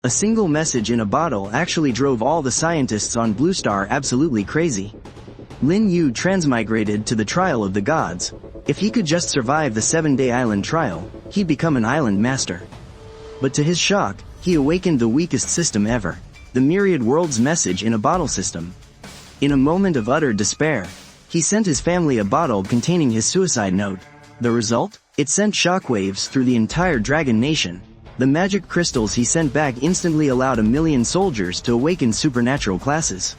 A single message in a bottle actually drove all the scientists on Blue Star absolutely crazy. Lin Yu transmigrated to the trial of the gods. If he could just survive the 7-day island trial, he'd become an island master. But to his shock, he awakened the weakest system ever, the myriad worlds message in a bottle system. In a moment of utter despair, he sent his family a bottle containing his suicide note. The result? It sent shockwaves through the entire dragon nation. The magic crystals he sent back instantly allowed 1 million soldiers to awaken supernatural classes.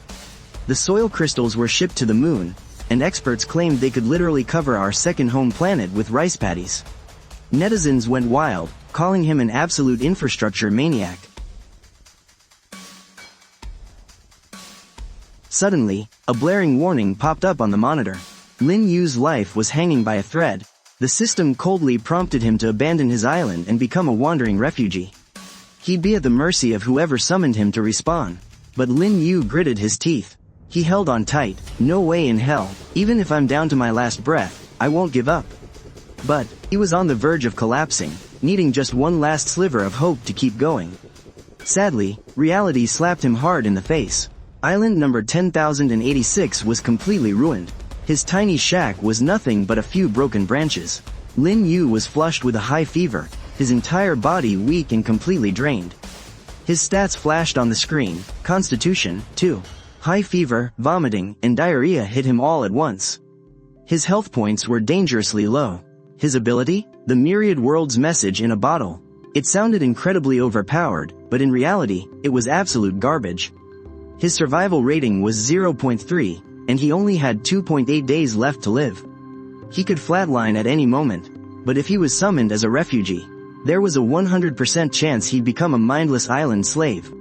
The soil crystals were shipped to the moon, and experts claimed they could literally cover our second home planet with rice paddies. Netizens went wild, calling him an absolute infrastructure maniac. Suddenly, a blaring warning popped up on the monitor. Lin Yu's life was hanging by a thread. The system coldly prompted him to abandon his island and become a wandering refugee. He'd be at the mercy of whoever summoned him to respawn. But Lin Yu gritted his teeth. He held on tight. No way in hell. Even if I'm down to my last breath, I won't give up. But he was on the verge of collapsing, needing just one last sliver of hope to keep going. Sadly, reality slapped him hard in the face. Island number 10,086 was completely ruined. His tiny shack was nothing but a few broken branches. Lin Yu was flushed with a high fever, his entire body weak and completely drained. His stats flashed on the screen: Constitution, 2. High fever, vomiting, and diarrhea hit him all at once. His health points were dangerously low. His ability? The myriad worlds message in a bottle. It sounded incredibly overpowered, but in reality, it was absolute garbage. His survival rating was 0.3, and he only had 2.8 days left to live. He could flatline at any moment, but if he was summoned as a refugee, there was a 100% chance he'd become a mindless island slave.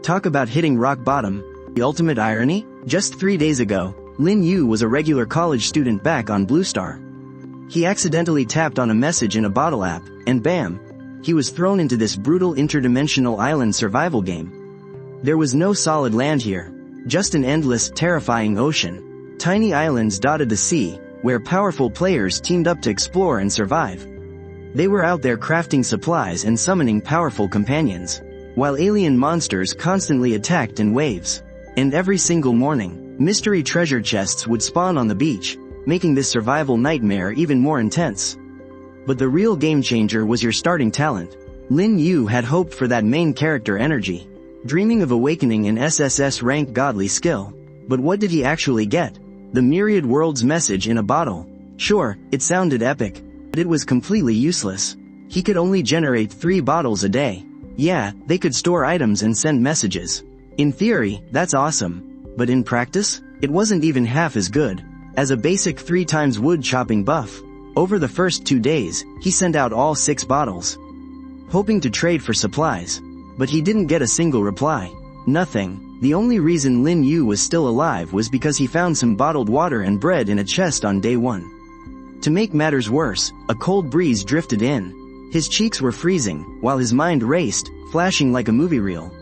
Talk about hitting rock bottom. The ultimate irony? Just 3 days ago, Lin Yu was a regular college student back on Blue Star. He accidentally tapped on a message in a bottle app, and bam! He was thrown into this brutal interdimensional island survival game. There was no solid land here, just an endless, terrifying ocean. Tiny islands dotted the sea, where powerful players teamed up to explore and survive. They were out there crafting supplies and summoning powerful companions, while alien monsters constantly attacked in waves. And every single morning, mystery treasure chests would spawn on the beach, making this survival nightmare even more intense. But the real game changer was your starting talent. Lin Yu had hoped for that main character energy, dreaming of awakening an SSS rank godly skill. But what did he actually get? The myriad worlds message in a bottle. Sure, it sounded epic, but it was completely useless. He could only generate 3 bottles a day. Yeah, they could store items and send messages. In theory, that's awesome. But in practice, it wasn't even half as good. As a basic 3 times wood chopping buff, over the first 2 days, he sent out all 6 bottles, hoping to trade for supplies. But he didn't get a single reply. Nothing. The only reason Lin Yu was still alive was because he found some bottled water and bread in a chest on day 1. To make matters worse, a cold breeze drifted in. His cheeks were freezing, while his mind raced, flashing like a movie reel.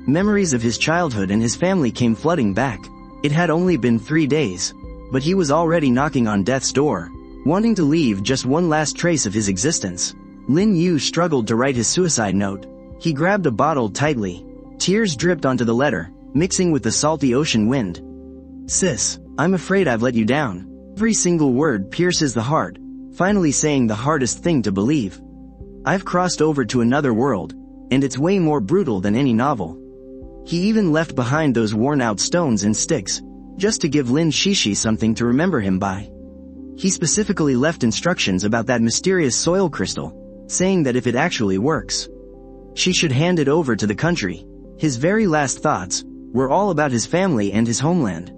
Memories of his childhood and his family came flooding back. It had only been 3 days, but he was already knocking on death's door, wanting to leave just one last trace of his existence. Lin Yu struggled to write his suicide note. He grabbed a bottle tightly. Tears dripped onto the letter, mixing with the salty ocean wind. Sis, I'm afraid I've let you down. Every single word pierces the heart, finally saying the hardest thing to believe. I've crossed over to another world, and it's way more brutal than any novel. He even left behind those worn-out stones and sticks, just to give Lin Shishi something to remember him by. He specifically left instructions about that mysterious soil crystal, saying that if it actually works, she should hand it over to the country. His very last thoughts were all about his family and his homeland.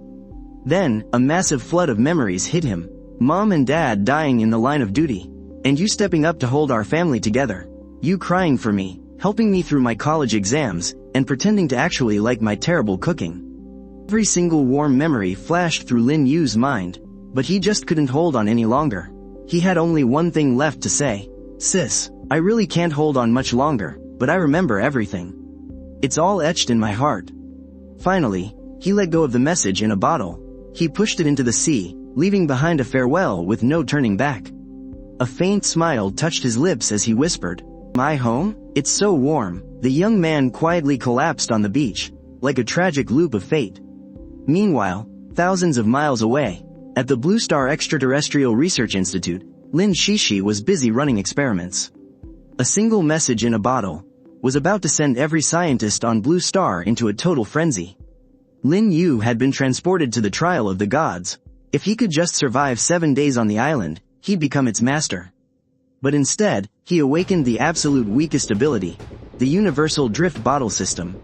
Then, a massive flood of memories hit him. Mom and Dad dying in the line of duty, and you stepping up to hold our family together. You crying for me, helping me through my college exams, and pretending to actually like my terrible cooking. Every single warm memory flashed through Lin Yu's mind, but he just couldn't hold on any longer. He had only one thing left to say. Sis, I really can't hold on much longer, but I remember everything. It's all etched in my heart. Finally, he let go of the message in a bottle. He pushed it into the sea, leaving behind a farewell with no turning back. A faint smile touched his lips as he whispered, My home? It's so warm. The young man quietly collapsed on the beach, like a tragic loop of fate. Meanwhile, thousands of miles away, at the Blue Star Extraterrestrial Research Institute, Lin Shishi was busy running experiments. A single message in a bottle was about to send every scientist on Blue Star into a total frenzy. Lin Yu had been transported to the trial of the gods. If he could just survive 7 days on the island, he'd become its master. But instead, he awakened the absolute weakest ability, the universal drift bottle system.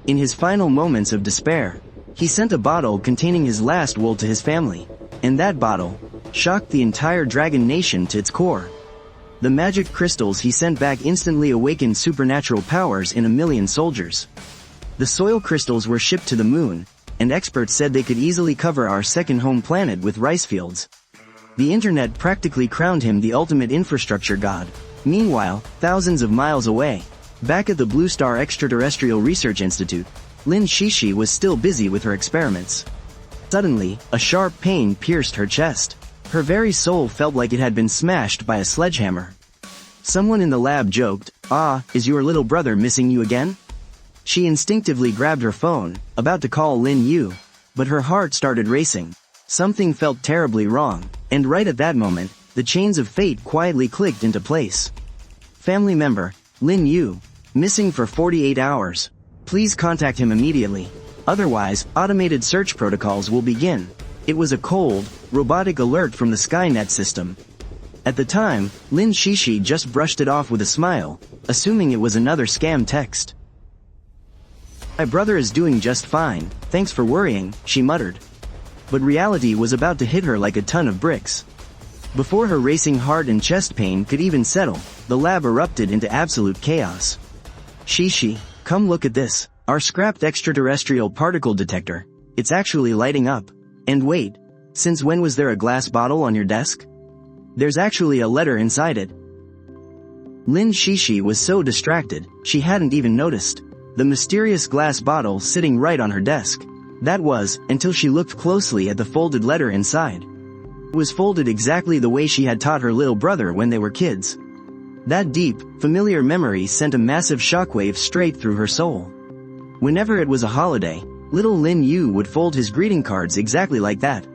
In his final moments of despair, he sent a bottle containing his last will to his family, and that bottle shocked the entire dragon nation to its core. The magic crystals he sent back instantly awakened supernatural powers in 1,000,000 soldiers. The soil crystals were shipped to the moon, and experts said they could easily cover our second home planet with rice fields. The internet practically crowned him the ultimate infrastructure god. Meanwhile, thousands of miles away, back at the Blue Star Extraterrestrial Research Institute, Lin Shishi was still busy with her experiments. Suddenly, a sharp pain pierced her chest. Her very soul felt like it had been smashed by a sledgehammer. Someone in the lab joked, "Ah, is your little brother missing you again?" She instinctively grabbed her phone, about to call Lin Yu, but her heart started racing. Something felt terribly wrong, and right at that moment, the chains of fate quietly clicked into place. Family member, Lin Yu, missing for 48 hours. Please contact him immediately. Otherwise, automated search protocols will begin. It was a cold, robotic alert from the Skynet system. At the time, Lin Shishi just brushed it off with a smile, assuming it was another scam text. My brother is doing just fine, thanks for worrying, she muttered. But reality was about to hit her like a ton of bricks. Before her racing heart and chest pain could even settle, the lab erupted into absolute chaos. Shishi, come look at this, our scrapped extraterrestrial particle detector. It's actually lighting up. And wait, since when was there a glass bottle on your desk? There's actually a letter inside it. Lin Shishi was so distracted, she hadn't even noticed the mysterious glass bottle sitting right on her desk. That was, until she looked closely at the folded letter inside. It was folded exactly the way she had taught her little brother when they were kids. That deep, familiar memory sent a massive shockwave straight through her soul. Whenever it was a holiday, little Lin Yu would fold his greeting cards exactly like that.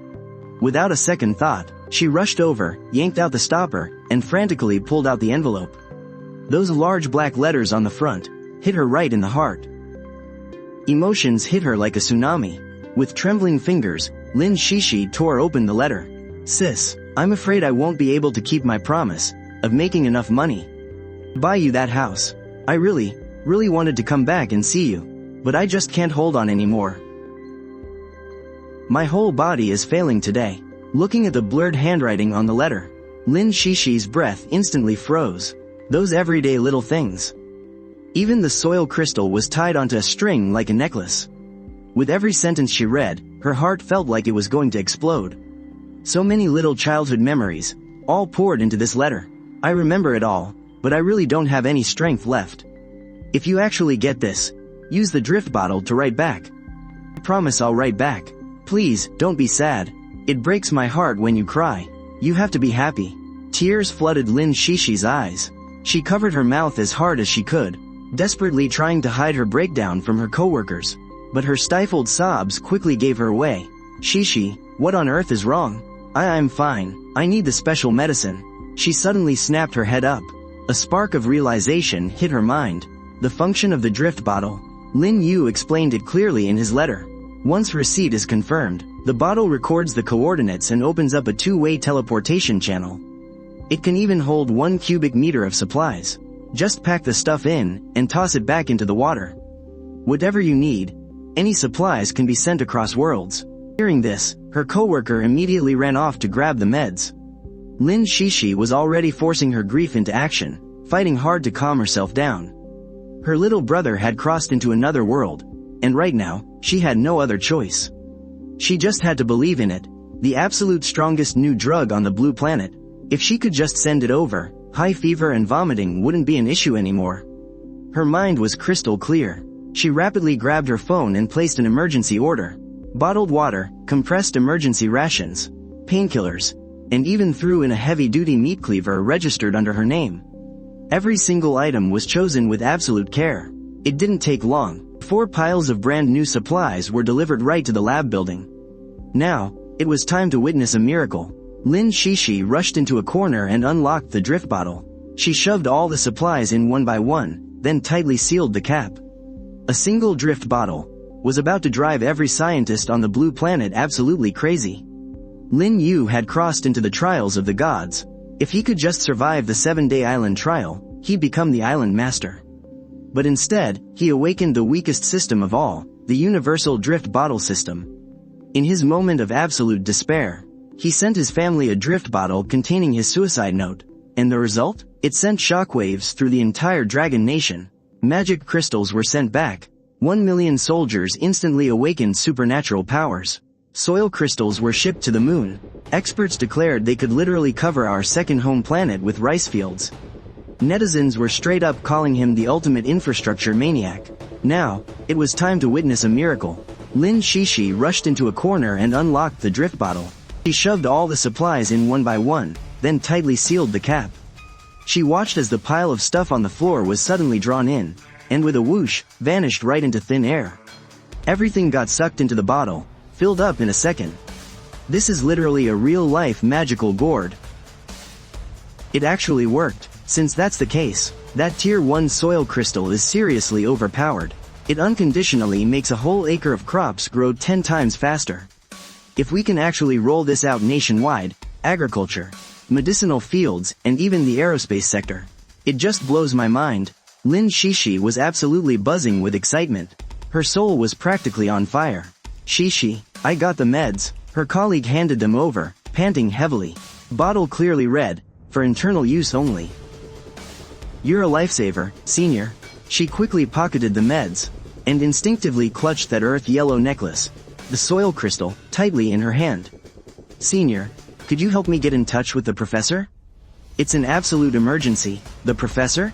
Without a second thought, she rushed over, yanked out the stopper, and frantically pulled out the envelope. Those large black letters on the front hit her right in the heart. Emotions hit her like a tsunami. With trembling fingers, Lin Shishi tore open the letter. Sis, I'm afraid I won't be able to keep my promise of making enough money to buy you that house. I really wanted to come back and see you, but I just can't hold on anymore. My whole body is failing today. Looking at the blurred handwriting on the letter, Lin Shishi's breath instantly froze. Those everyday little things. Even the soil crystal was tied onto a string like a necklace. With every sentence she read, her heart felt like it was going to explode. So many little childhood memories, all poured into this letter. I remember it all, but I really don't have any strength left. If you actually get this, use the drift bottle to write back. I promise I'll write back. Please, don't be sad. It breaks my heart when you cry. You have to be happy. Tears flooded Lin Shishi's eyes. She covered her mouth as hard as she could, desperately trying to hide her breakdown from her coworkers. But her stifled sobs quickly gave her away. Shishi, what on earth is wrong? I'm fine. I need the special medicine. She suddenly snapped her head up. A spark of realization hit her mind. The function of the drift bottle. Lin Yu explained it clearly in his letter. Once receipt is confirmed, the bottle records the coordinates and opens up a two-way teleportation channel. It can even hold 1 cubic meter of supplies. Just pack the stuff in, and toss it back into the water. Whatever you need, any supplies can be sent across worlds. Hearing this, her coworker immediately ran off to grab the meds. Lin Shishi was already forcing her grief into action, fighting hard to calm herself down. Her little brother had crossed into another world, and right now, she had no other choice. She just had to believe in it, the absolute strongest new drug on the blue planet. If she could just send it over, high fever and vomiting wouldn't be an issue anymore. Her mind was crystal clear. She rapidly grabbed her phone and placed an emergency order. Bottled water, compressed emergency rations, painkillers, and even threw in a heavy-duty meat cleaver registered under her name. Every single item was chosen with absolute care. It didn't take long. 4 piles of brand new supplies were delivered right to the lab building. Now, it was time to witness a miracle. Lin Shishi rushed into a corner and unlocked the drift bottle. She shoved all the supplies in one by one, then tightly sealed the cap. A single drift bottle was about to drive every scientist on the blue planet absolutely crazy. Lin Yu had crossed into the trials of the gods. If he could just survive the 7-day island trial, he'd become the island master. But instead, he awakened the weakest system of all, the universal drift bottle system. In his moment of absolute despair, he sent his family a drift bottle containing his suicide note. And the result? It sent shockwaves through the entire dragon nation. Magic crystals were sent back. 1 million soldiers instantly awakened supernatural powers. Soil crystals were shipped to the moon. Experts declared they could literally cover our second home planet with rice fields. Netizens were straight up calling him the ultimate infrastructure maniac. Now, it was time to witness a miracle. Lin Shishi rushed into a corner and unlocked the drift bottle. She shoved all the supplies in one by one, then tightly sealed the cap. She watched as the pile of stuff on the floor was suddenly drawn in, and with a whoosh, vanished right into thin air. Everything got sucked into the bottle, filled up in a second. This is literally a real-life magical gourd. It actually worked. Since that's the case, that Tier 1 soil crystal is seriously overpowered. It unconditionally makes a whole acre of crops grow 10 times faster. If we can actually roll this out nationwide, agriculture, medicinal fields, and even the aerospace sector, it just blows my mind. Lin Shishi was absolutely buzzing with excitement. Her soul was practically on fire. Shishi, I got the meds. Her colleague handed them over, panting heavily. Bottle clearly read, for internal use only. You're a lifesaver, senior. She quickly pocketed the meds, and instinctively clutched that earth yellow necklace, the soil crystal, tightly in her hand. Senior, could you help me get in touch with the professor? It's an absolute emergency. The professor?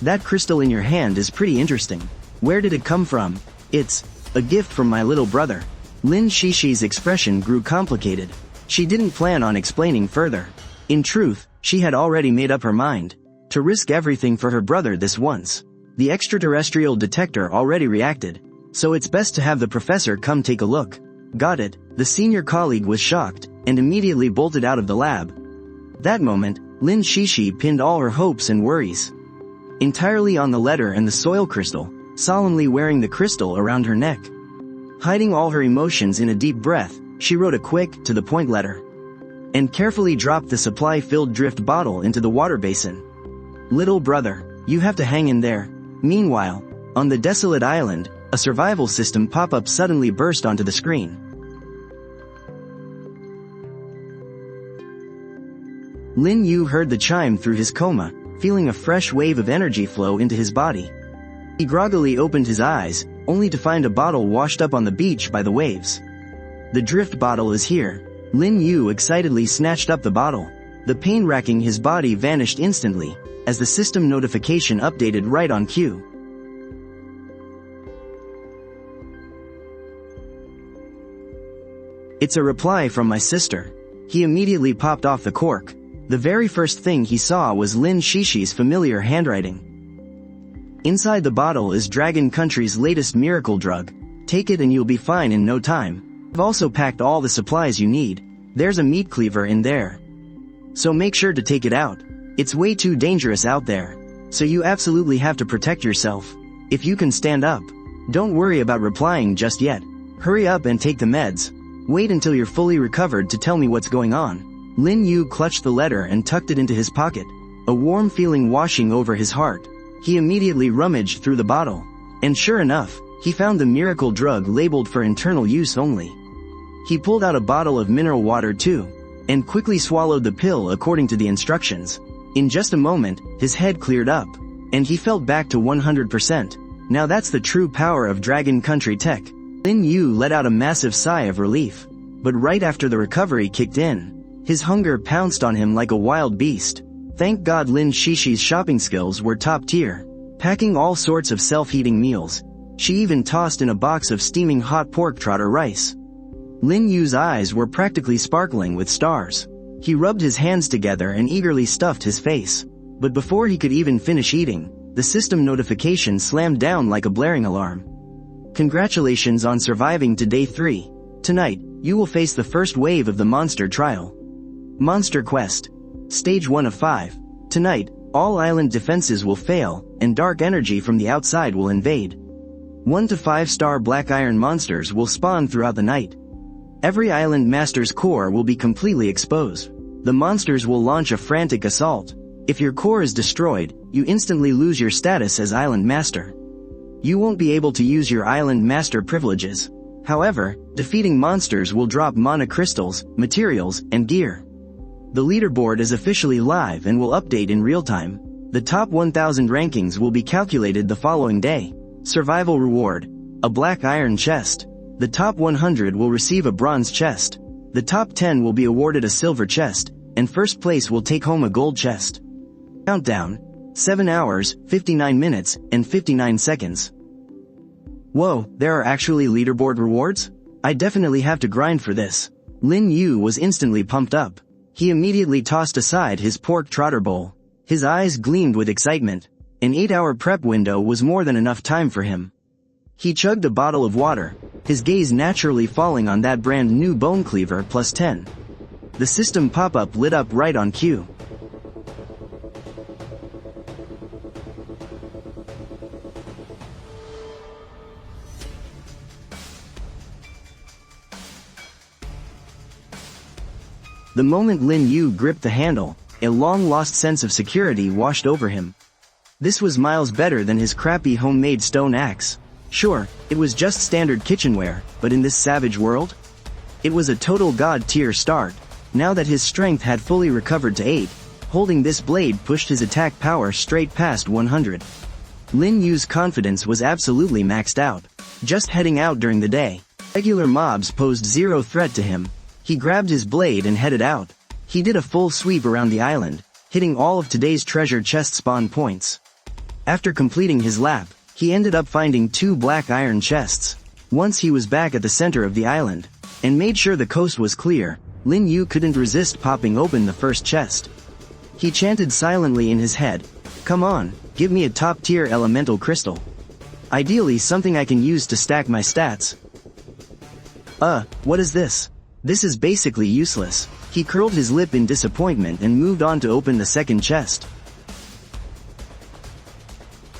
That crystal in your hand is pretty interesting. Where did it come from? It's a gift from my little brother. Lin Shishi's expression grew complicated. She didn't plan on explaining further. In truth, she had already made up her mind to risk everything for her brother this once. The extraterrestrial detector already reacted, so it's best to have the professor come take a look. Got it. The senior colleague was shocked, and immediately bolted out of the lab. That moment, Lin Shishi pinned all her hopes and worries entirely on the letter and the soil crystal, solemnly wearing the crystal around her neck. Hiding all her emotions in a deep breath, she wrote a quick, to-the-point letter, and carefully dropped the supply-filled drift bottle into the water basin. Little brother, you have to hang in there. Meanwhile, on the desolate island, a survival system pop-up suddenly burst onto the screen. Lin Yu heard the chime through his coma, feeling a fresh wave of energy flow into his body. He groggily opened his eyes, only to find a bottle washed up on the beach by the waves. The drift bottle is here. Lin Yu excitedly snatched up the bottle. The pain racking his body vanished instantly, as the system notification updated right on cue. It's a reply from my sister. He immediately popped off the cork. The very first thing he saw was Lin Shishi's familiar handwriting. Inside the bottle is Dragon Country's latest miracle drug. Take it and you'll be fine in no time. I've also packed all the supplies you need. There's a meat cleaver in there. So make sure to take it out. It's way too dangerous out there. So you absolutely have to protect yourself. If you can stand up. Don't worry about replying just yet. Hurry up and take the meds. Wait until you're fully recovered to tell me what's going on. Lin Yu clutched the letter and tucked it into his pocket, a warm feeling washing over his heart. He immediately rummaged through the bottle, and sure enough, he found the miracle drug labeled for internal use only. He pulled out a bottle of mineral water too, and quickly swallowed the pill according to the instructions. In just a moment, his head cleared up, and he felt back to 100%. Now that's the true power of Dragon Country tech. Lin Yu let out a massive sigh of relief. But right after the recovery kicked in, his hunger pounced on him like a wild beast. Thank God Lin Shishi's shopping skills were top tier, packing all sorts of self-heating meals. She even tossed in a box of steaming hot pork trotter rice. Lin Yu's eyes were practically sparkling with stars. He rubbed his hands together and eagerly stuffed his face. But before he could even finish eating, the system notification slammed down like a blaring alarm. Congratulations on surviving to day 3. Tonight, you will face the first wave of the monster trial. Monster Quest. Stage 1 of 5. Tonight, all island defenses will fail, and dark energy from the outside will invade. 1 to 5-star black iron monsters will spawn throughout the night. Every island master's core will be completely exposed. The monsters will launch a frantic assault. If your core is destroyed, you instantly lose your status as island master. You won't be able to use your island master privileges. However, defeating monsters will drop mana crystals, materials, and gear. The leaderboard is officially live and will update in real time. The top 1000 rankings will be calculated the following day. Survival reward: a black iron chest. The top 100 will receive a bronze chest. The top 10 will be awarded a silver chest, and first place will take home a gold chest. Countdown: 7 hours, 59 minutes, and 59 seconds. Whoa, there are actually leaderboard rewards? I definitely have to grind for this. Lin Yu was instantly pumped up. He immediately tossed aside his pork trotter bowl. His eyes gleamed with excitement. An 8-hour prep window was more than enough time for him. He chugged a bottle of water, his gaze naturally falling on that brand new bone cleaver plus 10. The system pop-up lit up right on cue. The moment Lin Yu gripped the handle, a long-lost sense of security washed over him. This was miles better than his crappy homemade stone axe. Sure, it was just standard kitchenware, but in this savage world? It was a total god-tier start. Now that his strength had fully recovered to 8, holding this blade pushed his attack power straight past 100. Lin Yu's confidence was absolutely maxed out. Just heading out during the day, regular mobs posed zero threat to him. He grabbed his blade and headed out. He did a full sweep around the island, hitting all of today's treasure chest spawn points. After completing his lap, he ended up finding 2 black iron chests. Once he was back at the center of the island, and made sure the coast was clear, Lin Yu couldn't resist popping open the first chest. He chanted silently in his head, "Come on, give me a top-tier elemental crystal. Ideally something I can use to stack my stats." What is this? This is basically useless. He curled his lip in disappointment and moved on to open the second chest.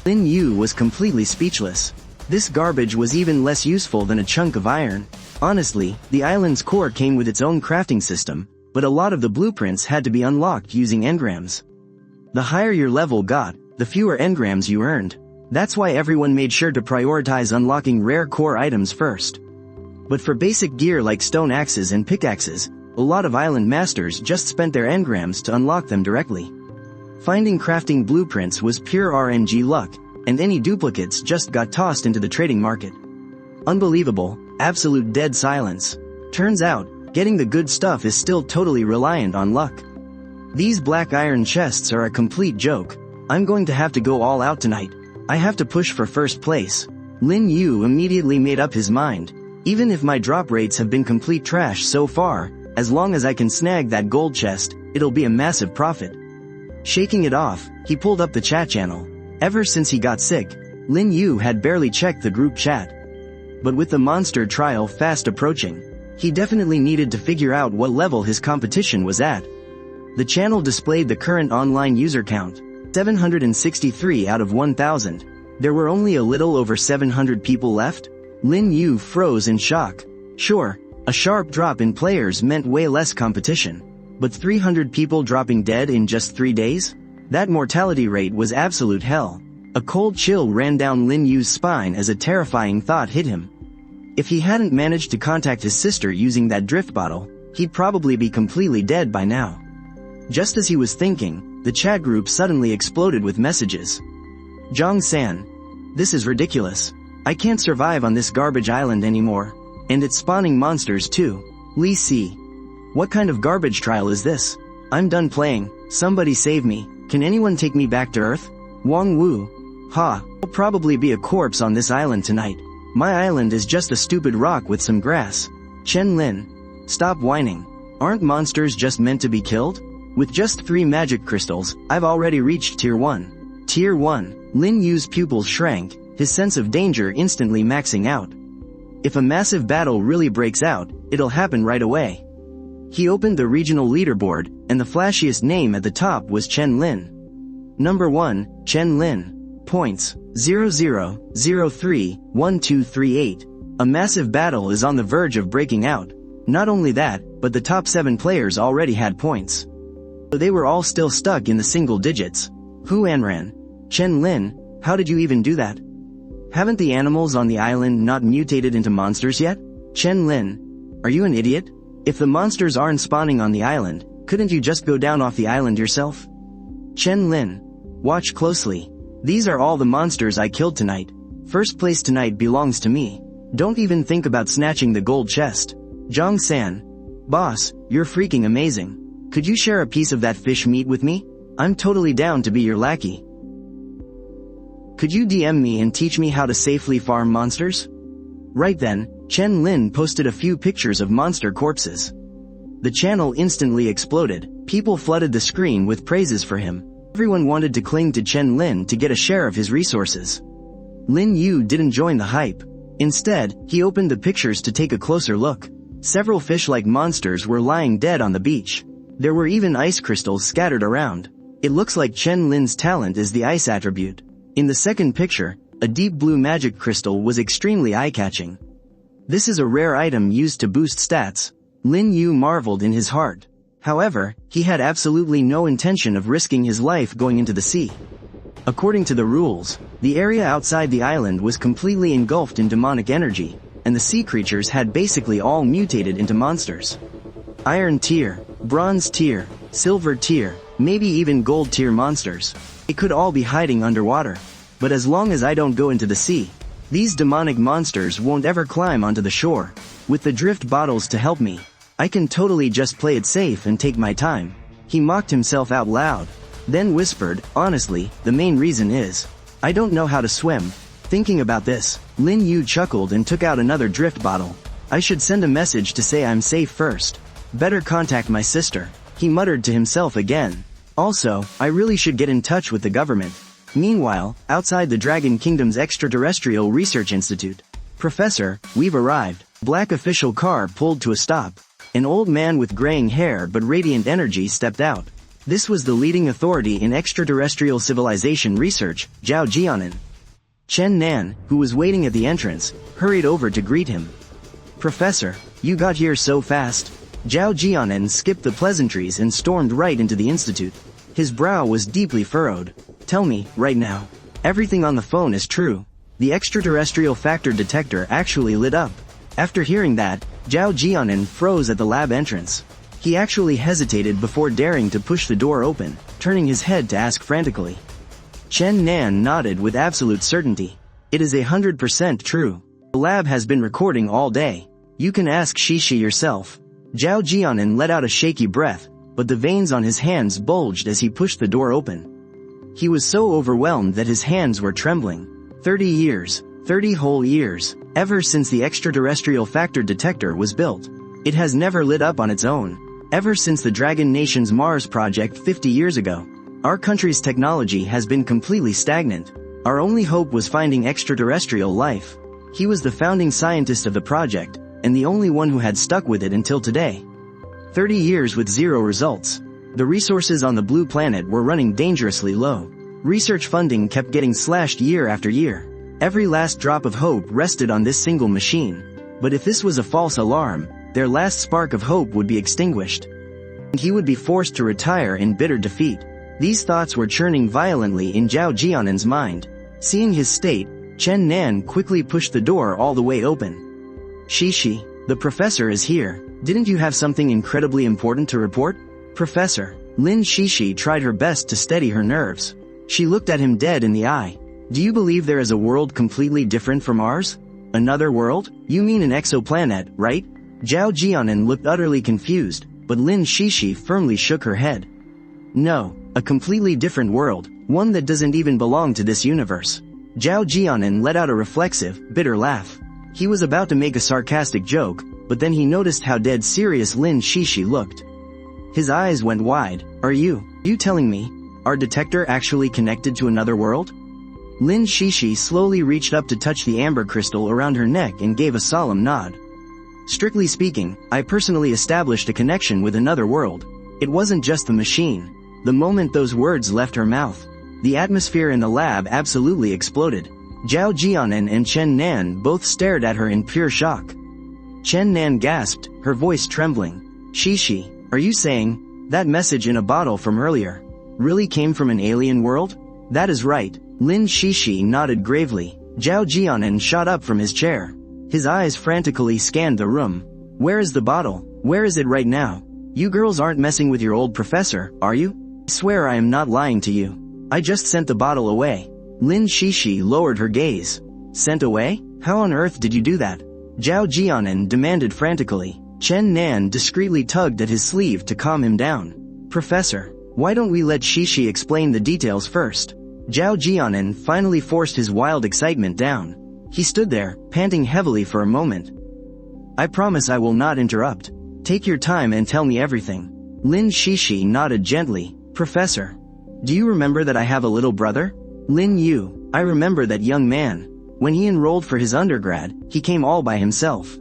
Lin Yu was completely speechless. This garbage was even less useful than a chunk of iron. Honestly, the island's core came with its own crafting system, but a lot of the blueprints had to be unlocked using engrams. The higher your level got, the fewer engrams you earned. That's why everyone made sure to prioritize unlocking rare core items first. But for basic gear like stone axes and pickaxes, a lot of island masters just spent their engrams to unlock them directly. Finding crafting blueprints was pure RNG luck, and any duplicates just got tossed into the trading market. Unbelievable, absolute dead silence. Turns out, getting the good stuff is still totally reliant on luck. These black iron chests are a complete joke. I'm going to have to go all out tonight. I have to push for first place. Lin Yu immediately made up his mind. Even if my drop rates have been complete trash so far, as long as I can snag that gold chest, it'll be a massive profit. Shaking it off, he pulled up the chat channel. Ever since he got sick, Lin Yu had barely checked the group chat. But with the monster trial fast approaching, he definitely needed to figure out what level his competition was at. The channel displayed the current online user count, 763 out of 1,000. There were only a little over 700 people left. Lin Yu froze in shock. Sure, a sharp drop in players meant way less competition. But 300 people dropping dead in just 3 days? That mortality rate was absolute hell. A cold chill ran down Lin Yu's spine as a terrifying thought hit him. If he hadn't managed to contact his sister using that drift bottle, he'd probably be completely dead by now. Just as he was thinking, the chat group suddenly exploded with messages. Jong-san. This is ridiculous. I can't survive on this garbage island anymore. And it's spawning monsters too. Lee Si. What kind of garbage trial is this? I'm done playing. Somebody save me. Can anyone take me back to Earth? Wang Wu. Ha, I'll probably be a corpse on this island tonight. My island is just a stupid rock with some grass. Chen Lin. Stop whining. Aren't monsters just meant to be killed? With just 3 magic crystals, I've already reached Tier 1. Tier 1. Lin Yu's pupils shrank, his sense of danger instantly maxing out. If a massive battle really breaks out, it'll happen right away. He opened the regional leaderboard, and the flashiest name at the top was Chen Lin. Number 1, Chen Lin. Points, 00031238. A massive battle is on the verge of breaking out. Not only that, but the top 7 players already had points. So they were all still stuck in the single digits. Hu Anran. Chen Lin, how did you even do that? Haven't the animals on the island not mutated into monsters yet? Chen Lin. Are you an idiot? If the monsters aren't spawning on the island, couldn't you just go down off the island yourself? Chen Lin. Watch closely. These are all the monsters I killed tonight. First place tonight belongs to me. Don't even think about snatching the gold chest. Zhang San. Boss, you're freaking amazing. Could you share a piece of that fish meat with me? I'm totally down to be your lackey. Could you DM me and teach me how to safely farm monsters? Right then, Chen Lin posted a few pictures of monster corpses. The channel instantly exploded. People flooded the screen with praises for him. Everyone wanted to cling to Chen Lin to get a share of his resources. Lin Yu didn't join the hype. Instead, he opened the pictures to take a closer look. Several fish-like monsters were lying dead on the beach. There were even ice crystals scattered around. It looks like Chen Lin's talent is the ice attribute. In the second picture, a deep blue magic crystal was extremely eye-catching. This is a rare item used to boost stats. Lin Yu marveled in his heart. However, he had absolutely no intention of risking his life going into the sea. According to the rules, the area outside the island was completely engulfed in demonic energy, and the sea creatures had basically all mutated into monsters. Iron tier, bronze tier, silver tier, maybe even gold tier monsters. It could all be hiding underwater. But as long as I don't go into the sea, these demonic monsters won't ever climb onto the shore. With the drift bottles to help me, I can totally just play it safe and take my time. He mocked himself out loud, then whispered, honestly, the main reason is, I don't know how to swim. Thinking about this, Lin Yu chuckled and took out another drift bottle. I should send a message to say I'm safe first. Better contact my sister. He muttered to himself again. Also, I really should get in touch with the government. Meanwhile, outside the Dragon Kingdom's Extraterrestrial Research Institute. Professor, we've arrived. Black official car pulled to a stop. An old man with graying hair but radiant energy stepped out. This was the leading authority in extraterrestrial civilization research, Zhao Jianan. Chen Nan, who was waiting at the entrance, hurried over to greet him. Professor, you got here so fast. Zhao Jianan skipped the pleasantries and stormed right into the institute. His brow was deeply furrowed. Tell me, right now. Everything on the phone is true. The extraterrestrial factor detector actually lit up. After hearing that, Zhao Jianan froze at the lab entrance. He actually hesitated before daring to push the door open, turning his head to ask frantically. Chen Nan nodded with absolute certainty. It is 100% true. The lab has been recording all day. You can ask Shishi yourself. Zhao Jianan let out a shaky breath, but the veins on his hands bulged as he pushed the door open. He was so overwhelmed that his hands were trembling. 30 years, 30 whole years, ever since the extraterrestrial factor detector was built. It has never lit up on its own. Ever since the Dragon Nation's Mars project 50 years ago. Our country's technology has been completely stagnant. Our only hope was finding extraterrestrial life. He was the founding scientist of the project, and the only one who had stuck with it until today. 30 years with zero results. The resources on the blue planet were running dangerously low. Research funding kept getting slashed year after year. Every last drop of hope rested on this single machine. But if this was a false alarm, their last spark of hope would be extinguished. And he would be forced to retire in bitter defeat. These thoughts were churning violently in Zhao Jianan's mind. Seeing his state, Chen Nan quickly pushed the door all the way open. Shishi, the professor is here. Didn't you have something incredibly important to report? Professor, Lin Shishi tried her best to steady her nerves. She looked at him dead in the eye. Do you believe there is a world completely different from ours? Another world? You mean an exoplanet, right? Zhao Jianan looked utterly confused, but Lin Shishi firmly shook her head. No, a completely different world, one that doesn't even belong to this universe. Zhao Jianan let out a reflexive, bitter laugh. He was about to make a sarcastic joke, but then he noticed how dead serious Lin Shishi looked. His eyes went wide. Are you telling me our detector actually connected to another world? Lin Shishi slowly reached up to touch the amber crystal around her neck and gave a solemn nod. Strictly speaking, I personally established a connection with another world. It wasn't just the machine. The moment those words left her mouth, the atmosphere in the lab absolutely exploded. Zhao Jianan and Chen Nan both stared at her in pure shock. Chen Nan gasped, her voice trembling. Shishi, are you saying that message in a bottle from earlier really came from an alien world? That is right. Lin Shishi nodded gravely. Zhao Jianan shot up from his chair. His eyes frantically scanned the room. Where is the bottle? Where is it right now? You girls aren't messing with your old professor, are you? I swear I am not lying to you. I just sent the bottle away. Lin Shishi lowered her gaze. Sent away? How on earth did you do that? Zhao Jianan demanded frantically. Chen Nan discreetly tugged at his sleeve to calm him down. Professor, why don't we let Shishi explain the details first? Zhao Jianan finally forced his wild excitement down. He stood there, panting heavily for a moment. I promise I will not interrupt. Take your time and tell me everything. Lin Shishi nodded gently. Professor, do you remember that I have a little brother? Lin Yu, I remember that young man. When he enrolled for his undergrad, he came all by himself.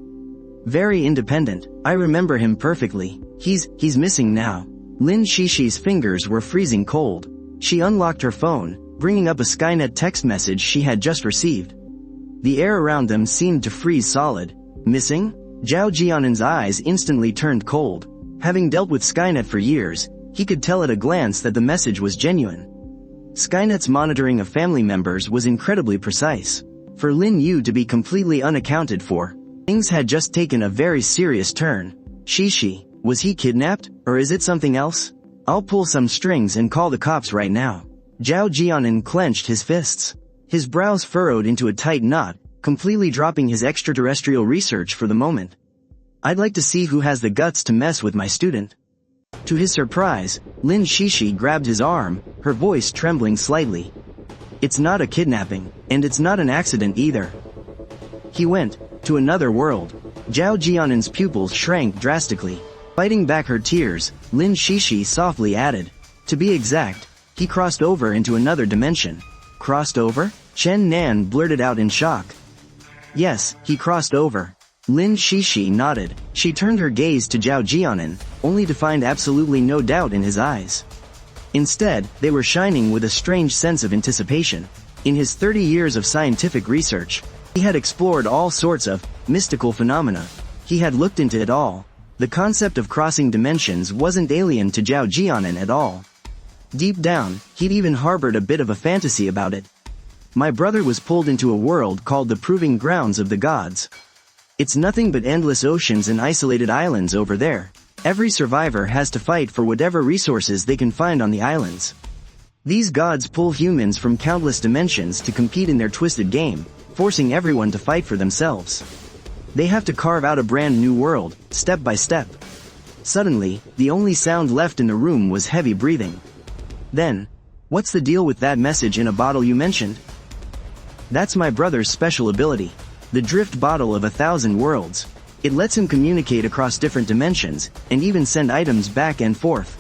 Very independent. I remember him perfectly. He's missing now. Lin Shishi's fingers were freezing cold. She unlocked her phone, bringing up a Skynet text message she had just received. The air around them seemed to freeze solid. Missing? Zhao Jianan's eyes instantly turned cold. Having dealt with Skynet for years, he could tell at a glance that the message was genuine. Skynet's monitoring of family members was incredibly precise. For Lin Yu to be completely unaccounted for, things had just taken a very serious turn. Shishi, was he kidnapped, or is it something else? I'll pull some strings and call the cops right now. Zhao Jianan clenched his fists. His brows furrowed into a tight knot, completely dropping his extraterrestrial research for the moment. I'd like to see who has the guts to mess with my student. To his surprise, Lin Shishi grabbed his arm, her voice trembling slightly. It's not a kidnapping, and it's not an accident either. He went to another world. Zhao Jianan's pupils shrank drastically. Fighting back her tears, Lin Shishi softly added. To be exact, he crossed over into another dimension. Crossed over? Chen Nan blurted out in shock. Yes, he crossed over. Lin Shishi nodded. She turned her gaze to Zhao Jianan, only to find absolutely no doubt in his eyes. Instead, they were shining with a strange sense of anticipation. In his 30 years of scientific research, he had explored all sorts of mystical phenomena. He had looked into it all. The concept of crossing dimensions wasn't alien to Zhao Jianan at all. Deep down, he'd even harbored a bit of a fantasy about it. My brother was pulled into a world called the Proving Grounds of the Gods. It's nothing but endless oceans and isolated islands over there. Every survivor has to fight for whatever resources they can find on the islands. These gods pull humans from countless dimensions to compete in their twisted game, forcing everyone to fight for themselves. They have to carve out a brand new world, step by step. Suddenly, the only sound left in the room was heavy breathing. Then, what's the deal with that message in a bottle you mentioned? That's my brother's special ability. The drift bottle of 1,000 worlds. It lets him communicate across different dimensions, and even send items back and forth.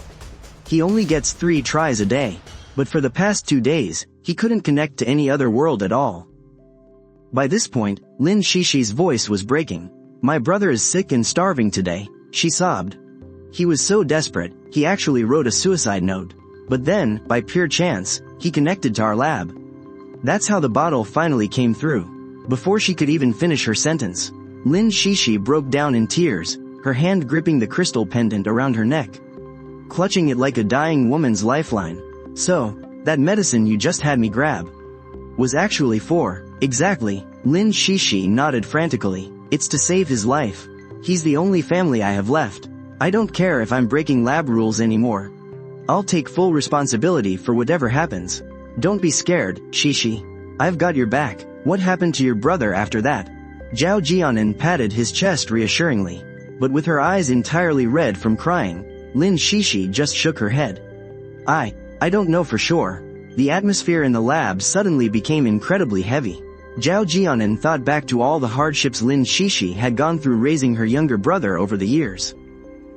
He only gets 3 tries a day, but for the past 2 days, he couldn't connect to any other world at all. By this point, Lin Shishi's voice was breaking. My brother is sick and starving today, she sobbed. He was so desperate, he actually wrote a suicide note. But then, by pure chance, he connected to our lab. That's how the bottle finally came through. Before she could even finish her sentence, Lin Shishi broke down in tears, her hand gripping the crystal pendant around her neck, clutching it like a dying woman's lifeline. So, that medicine you just had me grab was actually for, exactly, Lin Shishi nodded frantically. It's to save his life. He's the only family I have left. I don't care if I'm breaking lab rules anymore. I'll take full responsibility for whatever happens. Don't be scared, Shishi. I've got your back. What happened to your brother after that? Zhao Jianan patted his chest reassuringly. But with her eyes entirely red from crying, Lin Shishi just shook her head. I don't know for sure. The atmosphere in the lab suddenly became incredibly heavy. Zhao Jianan thought back to all the hardships Lin Shishi had gone through raising her younger brother over the years.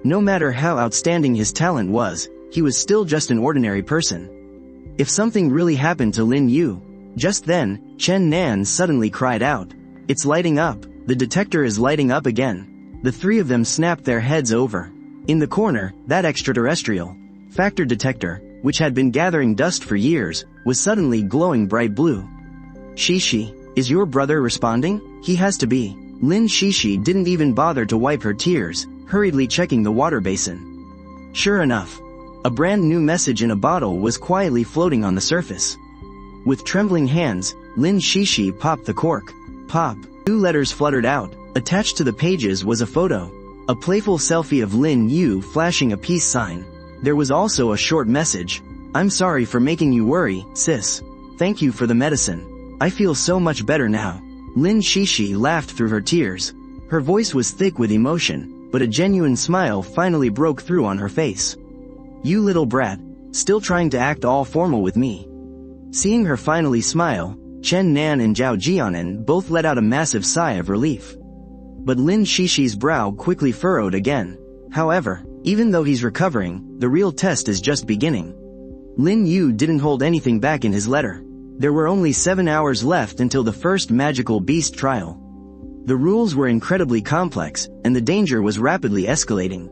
No matter how outstanding his talent was, he was still just an ordinary person. If something really happened to Lin Yu, just then, Chen Nan suddenly cried out. It's lighting up, the detector is lighting up again. The three of them snapped their heads over. In the corner, that extraterrestrial factor detector, which had been gathering dust for years, was suddenly glowing bright blue. Shishi, is your brother responding? He has to be. Lin Shishi didn't even bother to wipe her tears, hurriedly checking the water basin. Sure enough, a brand new message in a bottle was quietly floating on the surface. With trembling hands, Lin Shishi popped the cork. Pop. 2 letters fluttered out. Attached to the pages was a photo. A playful selfie of Lin Yu flashing a peace sign. There was also a short message. I'm sorry for making you worry, sis. Thank you for the medicine. I feel so much better now. Lin Shishi laughed through her tears. Her voice was thick with emotion, but a genuine smile finally broke through on her face. You little brat, still trying to act all formal with me. Seeing her finally smile, Chen Nan and Zhao Jianan both let out a massive sigh of relief. But Lin Shishi's brow quickly furrowed again. However, even though he's recovering, the real test is just beginning. Lin Yu didn't hold anything back in his letter. There were only 7 hours left until the first magical beast trial. The rules were incredibly complex, and the danger was rapidly escalating.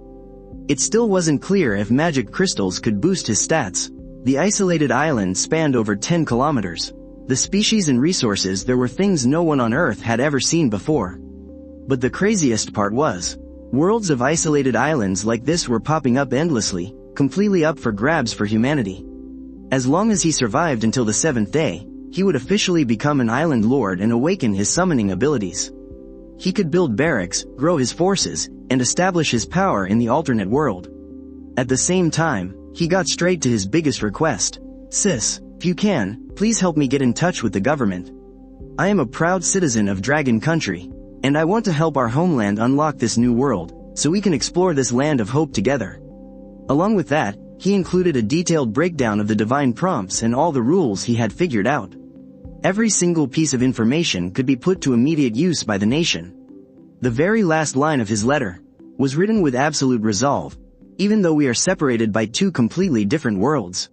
It still wasn't clear if magic crystals could boost his stats. The isolated island spanned over 10 kilometers. The species and resources there were things no one on Earth had ever seen before. But the craziest part was, worlds of isolated islands like this were popping up endlessly, completely up for grabs for humanity. As long as he survived until the 7th day, he would officially become an island lord and awaken his summoning abilities. He could build barracks, grow his forces, and establish his power in the alternate world. At the same time, he got straight to his biggest request. Sis, if you can, please help me get in touch with the government. I am a proud citizen of Dragon Country, and I want to help our homeland unlock this new world, so we can explore this land of hope together. Along with that, he included a detailed breakdown of the divine prompts and all the rules he had figured out. Every single piece of information could be put to immediate use by the nation. The very last line of his letter was written with absolute resolve, even though we are separated by 2 completely different worlds.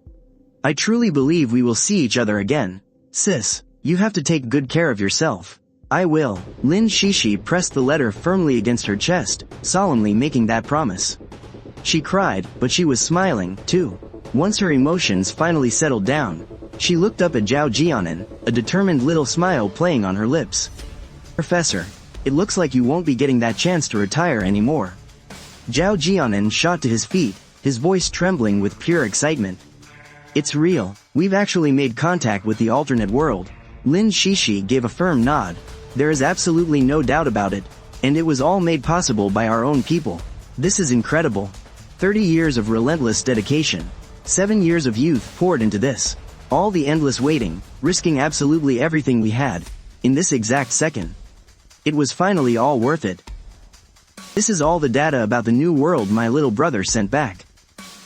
I truly believe we will see each other again. Sis, you have to take good care of yourself. I will. Lin Shishi pressed the letter firmly against her chest, solemnly making that promise. She cried, but she was smiling, too. Once her emotions finally settled down, she looked up at Zhao Jianan, a determined little smile playing on her lips. Professor, it looks like you won't be getting that chance to retire anymore. Zhao Jianan shot to his feet, his voice trembling with pure excitement. It's real, we've actually made contact with the alternate world. Lin Shishi gave a firm nod. There is absolutely no doubt about it, and it was all made possible by our own people. This is incredible. 30 years of relentless dedication. 7 years of youth poured into this. All the endless waiting, risking absolutely everything we had, in this exact second. It was finally all worth it. This is all the data about the new world my little brother sent back.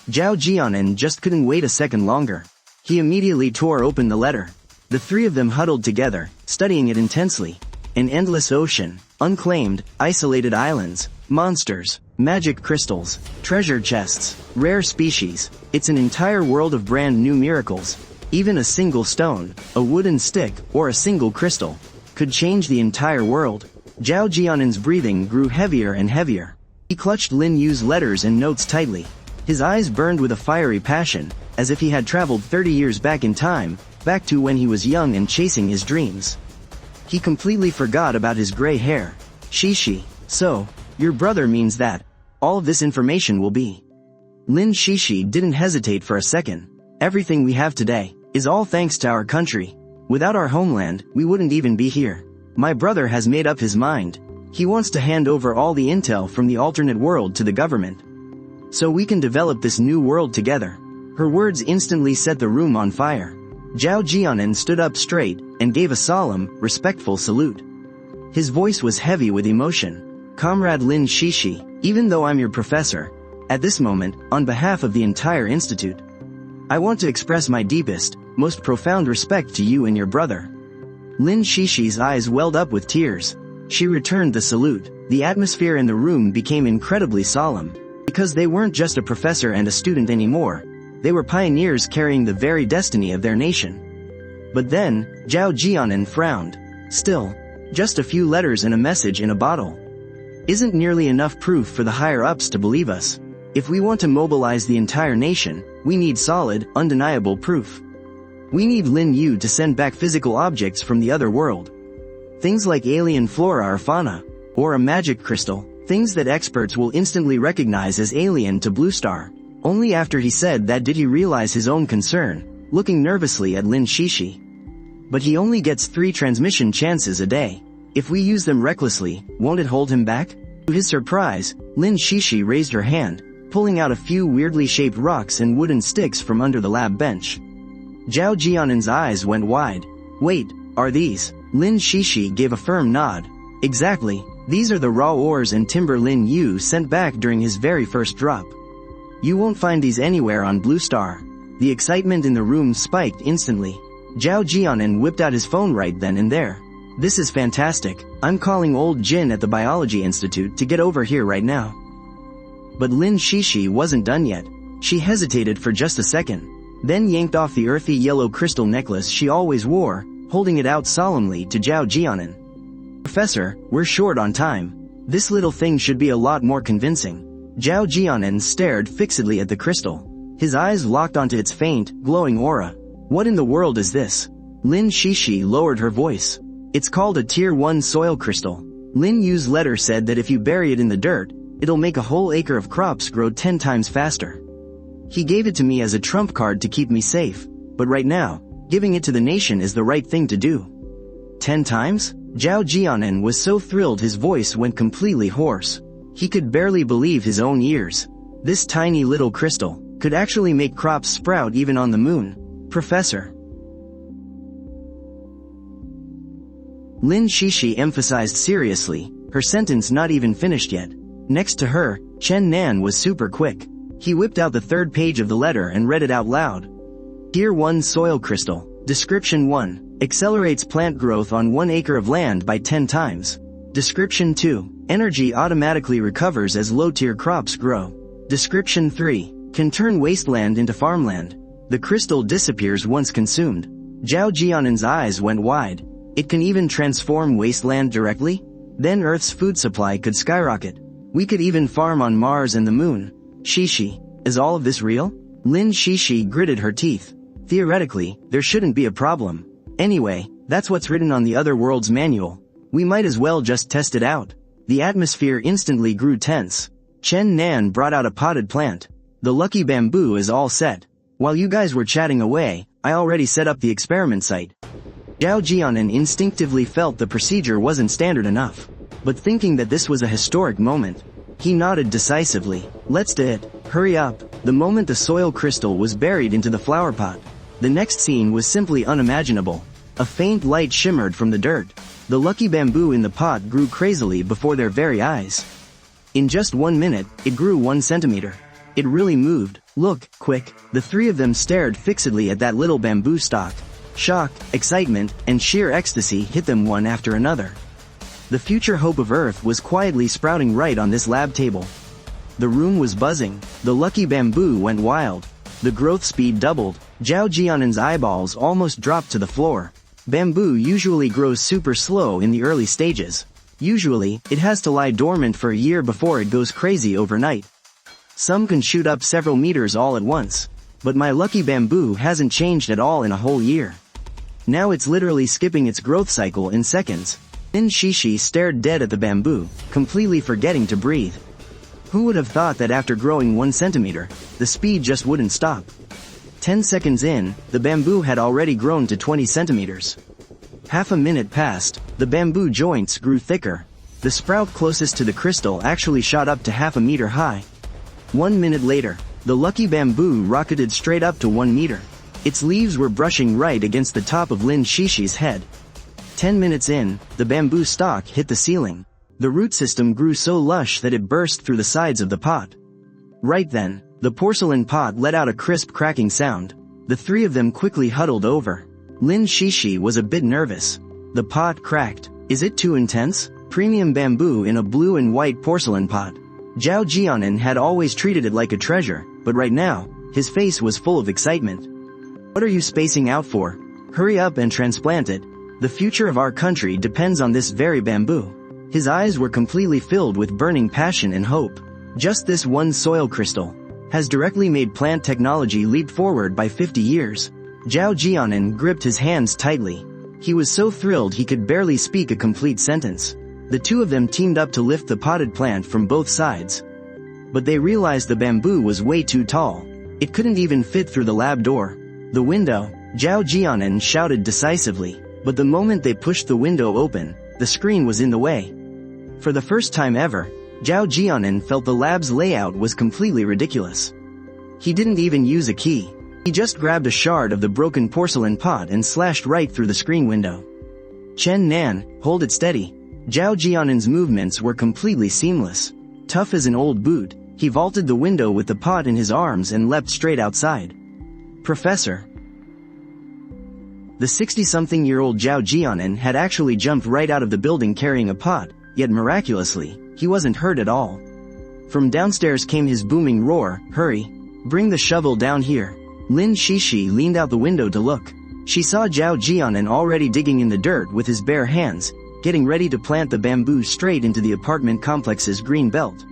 Zhao Jianan just couldn't wait a second longer. He immediately tore open the letter. The 3 of them huddled together, studying it intensely. An endless ocean, unclaimed, isolated islands, monsters, magic crystals, treasure chests, rare species. It's an entire world of brand new miracles. Even a single stone, a wooden stick, or a single crystal could change the entire world. Zhao Jianan's breathing grew heavier and heavier. He clutched Lin Yu's letters and notes tightly. His eyes burned with a fiery passion, as if he had traveled 30 years back in time, back to when he was young and chasing his dreams. He completely forgot about his gray hair. Shishi, so, your brother means that all of this information will be. Lin Shishi didn't hesitate for a second. Everything we have today is all thanks to our country. Without our homeland, we wouldn't even be here. My brother has made up his mind. He wants to hand over all the intel from the alternate world to the government, so we can develop this new world together. Her words instantly set the room on fire. Zhao Jianan stood up straight and gave a solemn, respectful salute. His voice was heavy with emotion. Comrade Lin Shishi, even though I'm your professor, at this moment, on behalf of the entire institute, I want to express my deepest, most profound respect to you and your brother. Lin Shishi's eyes welled up with tears. She returned the salute. The atmosphere in the room became incredibly solemn. Because they weren't just a professor and a student anymore, they were pioneers carrying the very destiny of their nation. But then, Zhao Jianan frowned. Still, just a few letters and a message in a bottle isn't nearly enough proof for the higher-ups to believe us. If we want to mobilize the entire nation, we need solid, undeniable proof. We need Lin Yu to send back physical objects from the other world. Things like alien flora or fauna, or a magic crystal, things that experts will instantly recognize as alien to Blue Star. Only after he said that did he realize his own concern, looking nervously at Lin Shishi. But he only gets 3 transmission chances a day. If we use them recklessly, won't it hold him back? To his surprise, Lin Shishi raised her hand, pulling out a few weirdly shaped rocks and wooden sticks from under the lab bench. Zhao Jianan's eyes went wide. Wait, are these? Lin Shishi gave a firm nod. Exactly, these are the raw ores and timber Lin Yu sent back during his very first drop. You won't find these anywhere on Blue Star. The excitement in the room spiked instantly. Zhao Jianan whipped out his phone right then and there. This is fantastic. I'm calling old Jin at the Biology Institute to get over here right now. But Lin Shishi wasn't done yet. She hesitated for just a second, then yanked off the earthy yellow crystal necklace she always wore, holding it out solemnly to Zhao Jianan. Professor, we're short on time. This little thing should be a lot more convincing. Zhao Jianan stared fixedly at the crystal. His eyes locked onto its faint, glowing aura. What in the world is this? Lin Shishi lowered her voice. It's called a Tier 1 soil crystal. Lin Yu's letter said that if you bury it in the dirt, it'll make a whole acre of crops grow 10 times faster. He gave it to me as a trump card to keep me safe, but right now, giving it to the nation is the right thing to do. 10 times? Zhao Jianan was so thrilled his voice went completely hoarse. He could barely believe his own ears. This tiny little crystal could actually make crops sprout even on the moon. Professor. Lin Shishi emphasized seriously, her sentence not even finished yet. Next to her, Chen Nan was super quick. He whipped out the 3rd page of the letter and read it out loud. Tier 1 soil crystal. Description 1. Accelerates plant growth on 1 acre of land by 10 times. Description 2. Energy automatically recovers as low-tier crops grow. Description 3. Can turn wasteland into farmland. The crystal disappears once consumed. Zhao Jianan's eyes went wide. It can even transform wasteland directly? Then Earth's food supply could skyrocket. We could even farm on Mars and the Moon. Shishi, is all of this real? Lin Shishi gritted her teeth. Theoretically, there shouldn't be a problem. Anyway, that's what's written on the other world's manual. We might as well just test it out. The atmosphere instantly grew tense. Chen Nan brought out a potted plant. The lucky bamboo is all set. While you guys were chatting away, I already set up the experiment site. Zhao Jianan instinctively felt the procedure wasn't standard enough. But thinking that this was a historic moment, he nodded decisively. Let's do it. Hurry up. The moment the soil crystal was buried into the flower pot, the next scene was simply unimaginable. A faint light shimmered from the dirt. The lucky bamboo in the pot grew crazily before their very eyes. In just 1 minute, it grew 1 centimeter. It really moved. Look, quick. The 3 of them stared fixedly at that little bamboo stalk. Shock, excitement, and sheer ecstasy hit them one after another. The future hope of Earth was quietly sprouting right on this lab table. The room was buzzing. The lucky bamboo went wild. The growth speed doubled. Zhao Jianan's eyeballs almost dropped to the floor. Bamboo usually grows super slow in the early stages. Usually, it has to lie dormant for a year before it goes crazy overnight. Some can shoot up several meters all at once. But my lucky bamboo hasn't changed at all in a whole year. Now it's literally skipping its growth cycle in seconds. Lin Shishi stared dead at the bamboo, completely forgetting to breathe. Who would have thought that after growing 1 centimeter, the speed just wouldn't stop? 10 seconds in, the bamboo had already grown to 20 centimeters. Half a minute passed, the bamboo joints grew thicker. The sprout closest to the crystal actually shot up to half a meter high. 1 minute later, the lucky bamboo rocketed straight up to 1 meter. Its leaves were brushing right against the top of Lin Shishi's head. 10 minutes in, the bamboo stalk hit the ceiling. The root system grew so lush that it burst through the sides of the pot. Right then, the porcelain pot let out a crisp cracking sound. The 3 of them quickly huddled over. Lin Shishi was a bit nervous. The pot cracked. Is it too intense? Premium bamboo in a blue and white porcelain pot. Zhao Jianan had always treated it like a treasure, but right now, his face was full of excitement. What are you spacing out for? Hurry up and transplant it. The future of our country depends on this very bamboo. His eyes were completely filled with burning passion and hope. Just this one soil crystal has directly made plant technology leap forward by 50 years. Zhao Jianan gripped his hands tightly. He was so thrilled he could barely speak a complete sentence. The two of them teamed up to lift the potted plant from both sides. But they realized the bamboo was way too tall. It couldn't even fit through the lab door. The window, Zhao Jianan shouted decisively, but the moment they pushed the window open, the screen was in the way. For the first time ever, Zhao Jianan felt the lab's layout was completely ridiculous. He didn't even use a key. He just grabbed a shard of the broken porcelain pot and slashed right through the screen window. Chen Nan, hold it steady. Zhao Jianan's movements were completely seamless. Tough as an old boot, he vaulted the window with the pot in his arms and leapt straight outside. Professor. The 60-something-year-old Zhao Jianan had actually jumped right out of the building carrying a pot, yet miraculously, he wasn't hurt at all. From downstairs came his booming roar, hurry. Bring the shovel down here. Lin Shishi leaned out the window to look. She saw Zhao Jianan already digging in the dirt with his bare hands, getting ready to plant the bamboo straight into the apartment complex's green belt.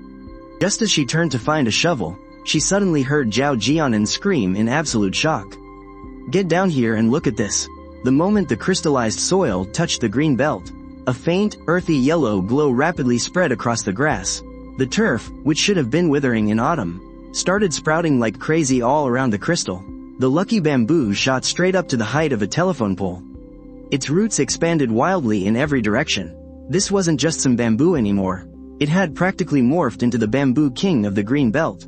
Just as she turned to find a shovel, she suddenly heard Zhao Jianan scream in absolute shock. Get down here and look at this. The moment the crystallized soil touched the green belt, a faint, earthy yellow glow rapidly spread across the grass. The turf, which should have been withering in autumn, started sprouting like crazy all around the crystal. The lucky bamboo shot straight up to the height of a telephone pole. Its roots expanded wildly in every direction. This wasn't just some bamboo anymore. It had practically morphed into the bamboo king of the green belt.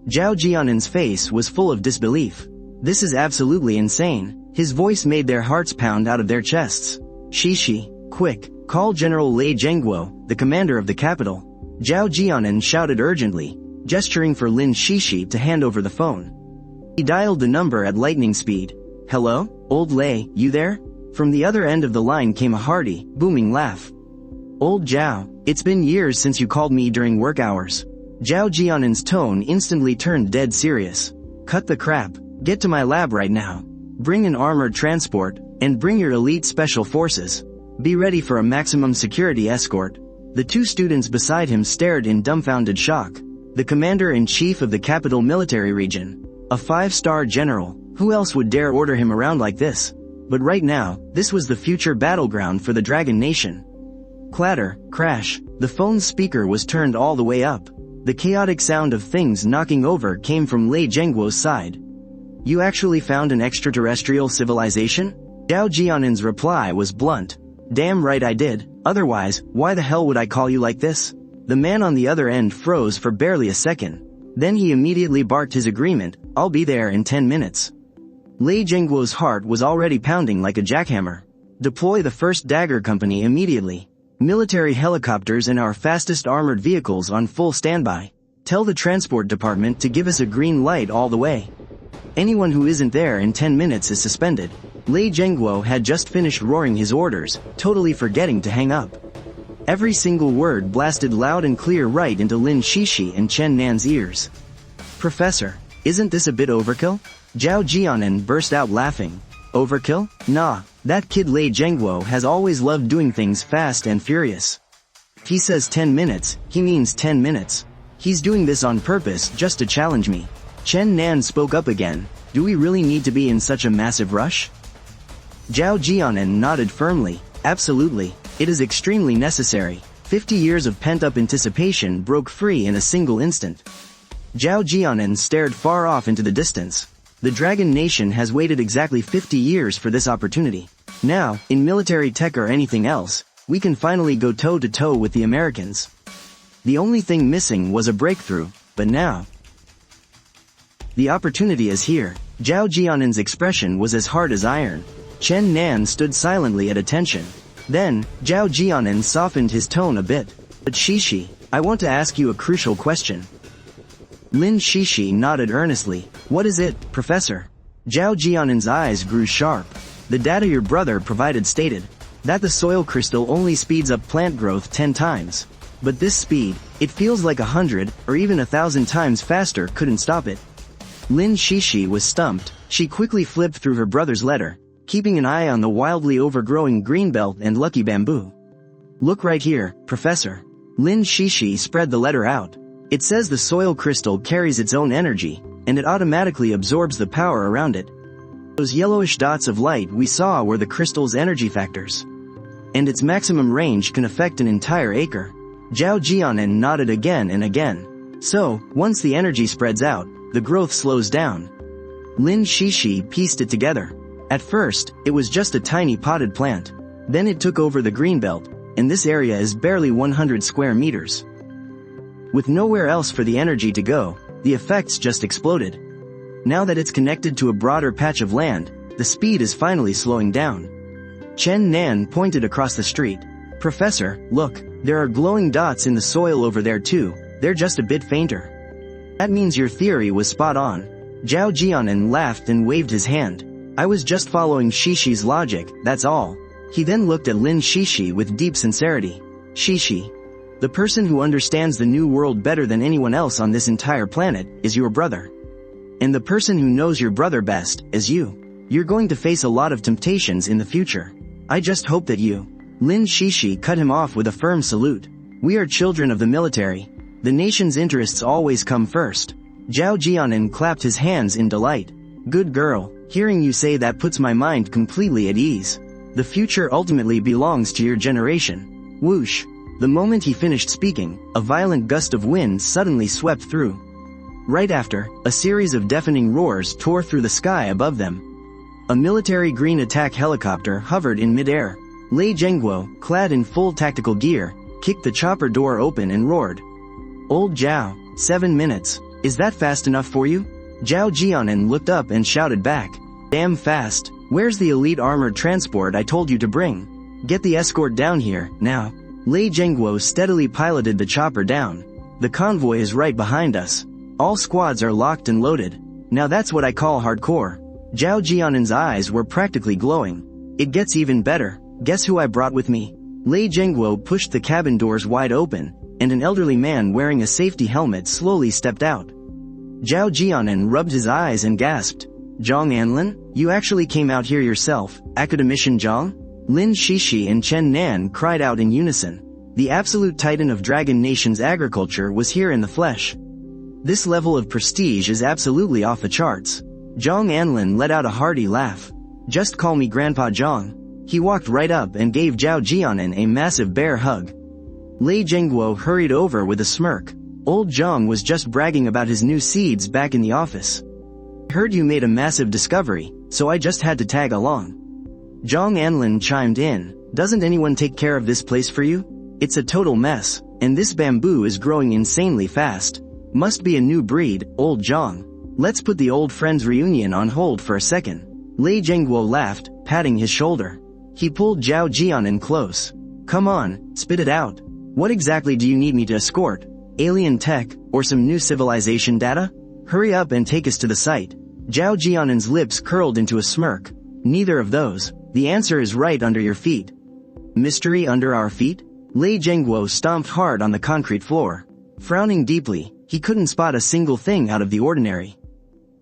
Zhao Jianan's face was full of disbelief. This is absolutely insane. His voice made their hearts pound out of their chests. Shishi, quick, call General Lei Zhengguo, the commander of the capital. Zhao Jianan shouted urgently, gesturing for Lin Shishi to hand over the phone. He dialed the number at lightning speed. Hello, old Lei, you there? From the other end of the line came a hearty, booming laugh. Old Zhao, it's been years since you called me during work hours. Zhao Jianan's tone instantly turned dead serious. Cut the crap, get to my lab right now. Bring an armored transport, and bring your elite special forces. Be ready for a maximum security escort. The two students beside him stared in dumbfounded shock. The commander-in-chief of the capital military region. A 5-star general, who else would dare order him around like this? But right now, this was the future battleground for the Dragon Nation. Clatter, crash, the phone's speaker was turned all the way up. The chaotic sound of things knocking over came from Lei Zhengguo's side. You actually found an extraterrestrial civilization? Zhao Jianan's reply was blunt. Damn right I did, otherwise, why the hell would I call you like this? The man on the other end froze for barely a second. Then he immediately barked his agreement, I'll be there in 10 minutes. Lei Zhengguo's heart was already pounding like a jackhammer. Deploy the first dagger company immediately. Military helicopters and our fastest armored vehicles on full standby. Tell the transport department to give us a green light all the way. Anyone who isn't there in 10 minutes is suspended. Lei Zhengguo had just finished roaring his orders, totally forgetting to hang up. Every single word blasted loud and clear right into Lin Shishi and Chen Nan's ears. Professor, isn't this a bit overkill? Zhao Jianan burst out laughing. Overkill? Nah, that kid Lei Zhengguo has always loved doing things fast and furious. If he says 10 minutes, he means 10 minutes. He's doing this on purpose just to challenge me. Chen Nan spoke up again. Do we really need to be in such a massive rush? Zhao Jianan nodded firmly. Absolutely. It is extremely necessary. 50 years of pent-up anticipation broke free in a single instant. Zhao Jianan stared far off into the distance. The Dragon Nation has waited exactly 50 years for this opportunity. Now, in military tech or anything else, we can finally go toe-to-toe with the Americans. The only thing missing was a breakthrough, but now the opportunity is here. Zhao Jianan's expression was as hard as iron. Chen Nan stood silently at attention. Then, Zhao Jianan softened his tone a bit. But Shishi, I want to ask you a crucial question. Lin Shishi nodded earnestly. What is it, Professor? Zhao Jianan's eyes grew sharp. The data your brother provided stated that the soil crystal only speeds up plant growth 10 times. But this speed, it feels like 100, or even 1,000 times faster, couldn't stop it. Lin Shishi was stumped. She quickly flipped through her brother's letter, keeping an eye on the wildly overgrowing greenbelt and lucky bamboo. Look right here, Professor. Lin Shishi spread the letter out. It says the soil crystal carries its own energy, and it automatically absorbs the power around it. Those yellowish dots of light we saw were the crystal's energy factors. And its maximum range can affect an entire acre. Zhao Jianan nodded again and again. So, once the energy spreads out, the growth slows down. Lin Shishi pieced it together. At first, it was just a tiny potted plant. Then it took over the greenbelt, and this area is barely 100 square meters. With nowhere else for the energy to go, the effects just exploded. Now that it's connected to a broader patch of land, the speed is finally slowing down. Chen Nan pointed across the street. Professor, look, there are glowing dots in the soil over there too, they're just a bit fainter. That means your theory was spot on. Zhao Jianan laughed and waved his hand. I was just following Shishi's logic, that's all. He then looked at Lin Shishi with deep sincerity. Shishi, the person who understands the new world better than anyone else on this entire planet, is your brother. And the person who knows your brother best, is you. You're going to face a lot of temptations in the future. I just hope that you. Lin Shishi cut him off with a firm salute. We are children of the military. The nation's interests always come first. Zhao Jianan clapped his hands in delight. Good girl, hearing you say that puts my mind completely at ease. The future ultimately belongs to your generation. Whoosh. The moment he finished speaking, a violent gust of wind suddenly swept through. Right after, a series of deafening roars tore through the sky above them. A military green attack helicopter hovered in midair. Lei Zhengguo, clad in full tactical gear, kicked the chopper door open and roared. Old Zhao, 7 minutes. Is that fast enough for you? Zhao Jianan looked up and shouted back. Damn fast. Where's the elite armored transport I told you to bring? Get the escort down here, now. Lei Zhengguo steadily piloted the chopper down. The convoy is right behind us. All squads are locked and loaded. Now that's what I call hardcore. Zhao Jianan's eyes were practically glowing. It gets even better. Guess who I brought with me? Lei Zhengguo pushed the cabin doors wide open, and an elderly man wearing a safety helmet slowly stepped out. Zhao Jianan rubbed his eyes and gasped. Zhang Anlin, you actually came out here yourself, Academician Zhang? Lin Shishi and Chen Nan cried out in unison. The absolute titan of Dragon Nation's agriculture was here in the flesh. This level of prestige is absolutely off the charts. Zhang Anlin let out a hearty laugh. Just call me Grandpa Zhang. He walked right up and gave Zhao Jianan a massive bear hug. Lei Zhengguo hurried over with a smirk. Old Zhang was just bragging about his new seeds back in the office. I heard you made a massive discovery, so I just had to tag along. Zhang Anlin chimed in. Doesn't anyone take care of this place for you? It's a total mess, and this bamboo is growing insanely fast. Must be a new breed, old Zhang. Let's put the old friends reunion on hold for a second. Lei Zhengguo laughed, patting his shoulder. He pulled Zhao Jianan close. Come on, spit it out. What exactly do you need me to escort? Alien tech, or some new civilization data? Hurry up and take us to the site. Zhao Jianan's lips curled into a smirk. Neither of those. The answer is right under your feet. Mystery under our feet? Lei Zhengguo stomped hard on the concrete floor. Frowning deeply, he couldn't spot a single thing out of the ordinary.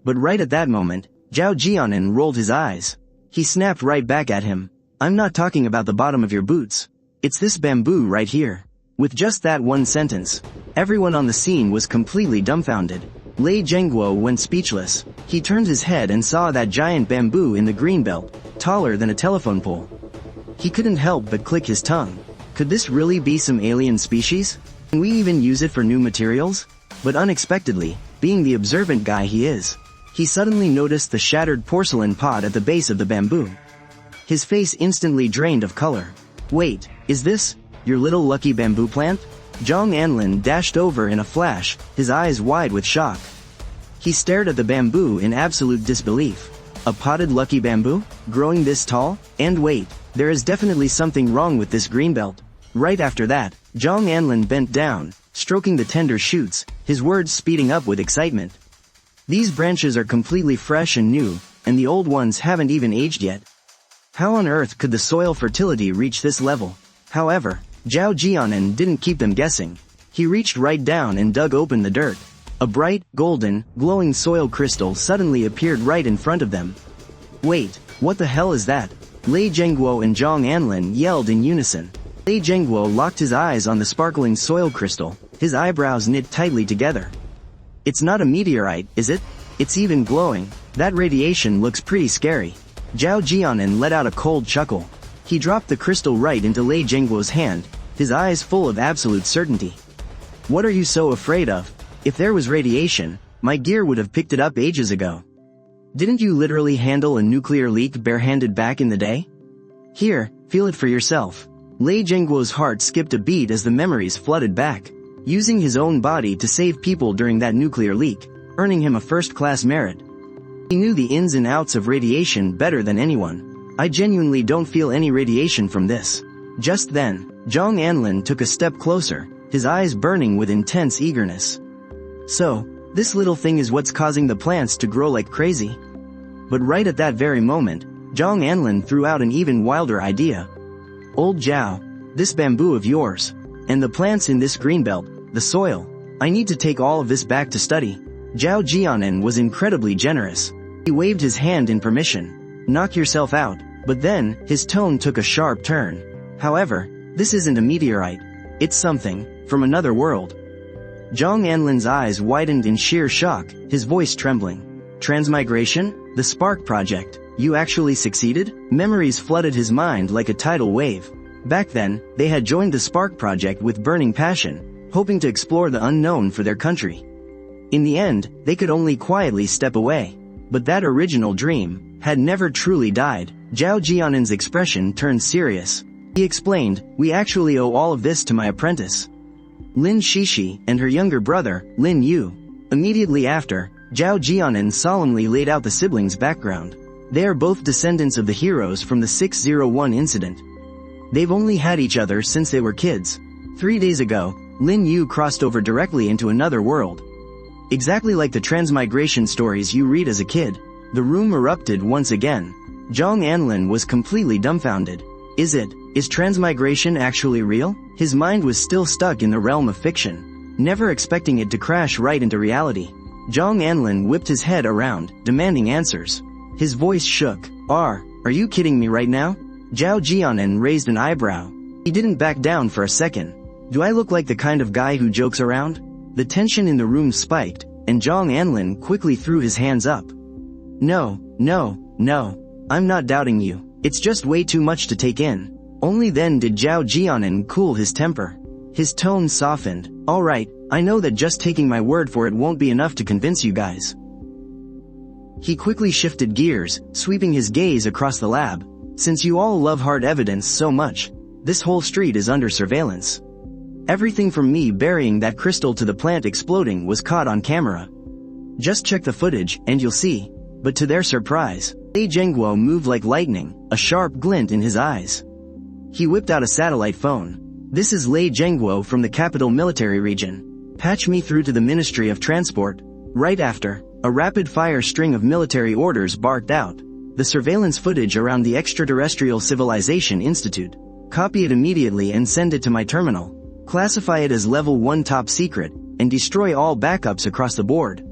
But right at that moment, Zhao Jianan rolled his eyes. He snapped right back at him. I'm not talking about the bottom of your boots. It's this bamboo right here. With just that one sentence, everyone on the scene was completely dumbfounded. Lei Zhengguo went speechless. He turned his head and saw that giant bamboo in the greenbelt, taller than a telephone pole. He couldn't help but click his tongue. Could this really be some alien species? Can we even use it for new materials? But unexpectedly, being the observant guy he is, he suddenly noticed the shattered porcelain pot at the base of the bamboo. His face instantly drained of color. Wait, is this your little lucky bamboo plant? Zhang Anlin dashed over in a flash, his eyes wide with shock. He stared at the bamboo in absolute disbelief. A potted lucky bamboo? Growing this tall? And wait, there is definitely something wrong with this greenbelt. Right after that, Zhang Anlin bent down, stroking the tender shoots, his words speeding up with excitement. These branches are completely fresh and new, and the old ones haven't even aged yet. How on earth could the soil fertility reach this level? However, Zhao Jianan didn't keep them guessing. He reached right down and dug open the dirt. A bright, golden, glowing soil crystal suddenly appeared right in front of them. Wait, what the hell is that? Lei Zhengguo and Zhang Anlin yelled in unison. Lei Zhengguo locked his eyes on the sparkling soil crystal, his eyebrows knit tightly together. It's not a meteorite, is it? It's even glowing. That radiation looks pretty scary. Zhao Jianan let out a cold chuckle. He dropped the crystal right into Lei Zhengguo's hand, his eyes full of absolute certainty. What are you so afraid of? If there was radiation, my gear would have picked it up ages ago. Didn't you literally handle a nuclear leak barehanded back in the day? Here, feel it for yourself. Lei Zhengguo's heart skipped a beat as the memories flooded back. Using his own body to save people during that nuclear leak, earning him a first-class merit. He knew the ins and outs of radiation better than anyone. I genuinely don't feel any radiation from this. Just then, Zhang Anlin took a step closer, his eyes burning with intense eagerness. So, this little thing is what's causing the plants to grow like crazy? But right at that very moment, Zhang Anlin threw out an even wilder idea. Old Zhao, this bamboo of yours, and the plants in this greenbelt, the soil, I need to take all of this back to study. Zhao Jianan was incredibly generous. He waved his hand in permission. Knock yourself out, but then, his tone took a sharp turn. However, this isn't a meteorite. It's something from another world. Zhang Anlin's eyes widened in sheer shock, his voice trembling. Transmigration? The Spark Project. You actually succeeded? Memories flooded his mind like a tidal wave. Back then, they had joined the Spark Project with burning passion, hoping to explore the unknown for their country. In the end, they could only quietly step away. But that original dream had never truly died. Zhao Jianan's expression turned serious. He explained, we actually owe all of this to my apprentice, Lin Shishi, and her younger brother, Lin Yu. Immediately after, Zhao Jianan solemnly laid out the siblings' background. They are both descendants of the heroes from the 601 incident. They've only had each other since they were kids. 3 days ago, Lin Yu crossed over directly into another world. Exactly like the transmigration stories you read as a kid, the room erupted once again. Zhang Anlin was completely dumbfounded. Is transmigration actually real? His mind was still stuck in the realm of fiction, never expecting it to crash right into reality. Zhang Anlin whipped his head around, demanding answers. His voice shook. Are you kidding me right now? Zhao Jianan raised an eyebrow. He didn't back down for a second. Do I look like the kind of guy who jokes around? The tension in the room spiked, and Zhang Anlin quickly threw his hands up. No, I'm not doubting you. It's just way too much to take in. Only then did Zhao Jianan cool his temper. His tone softened. Alright, I know that just taking my word for it won't be enough to convince you guys. He quickly shifted gears, sweeping his gaze across the lab. Since you all love hard evidence so much, this whole street is under surveillance. Everything from me burying that crystal to the plant exploding was caught on camera. Just check the footage, and you'll see. But to their surprise, Lei Zhengguo moved like lightning, a sharp glint in his eyes. He whipped out a satellite phone. This is Lei Zhengguo from the capital military region. Patch me through to the Ministry of Transport. Right after, a rapid-fire string of military orders barked out. The surveillance footage around the Extraterrestrial Civilization Institute. Copy it immediately and send it to my terminal. Classify it as level 1 top secret, and destroy all backups across the board.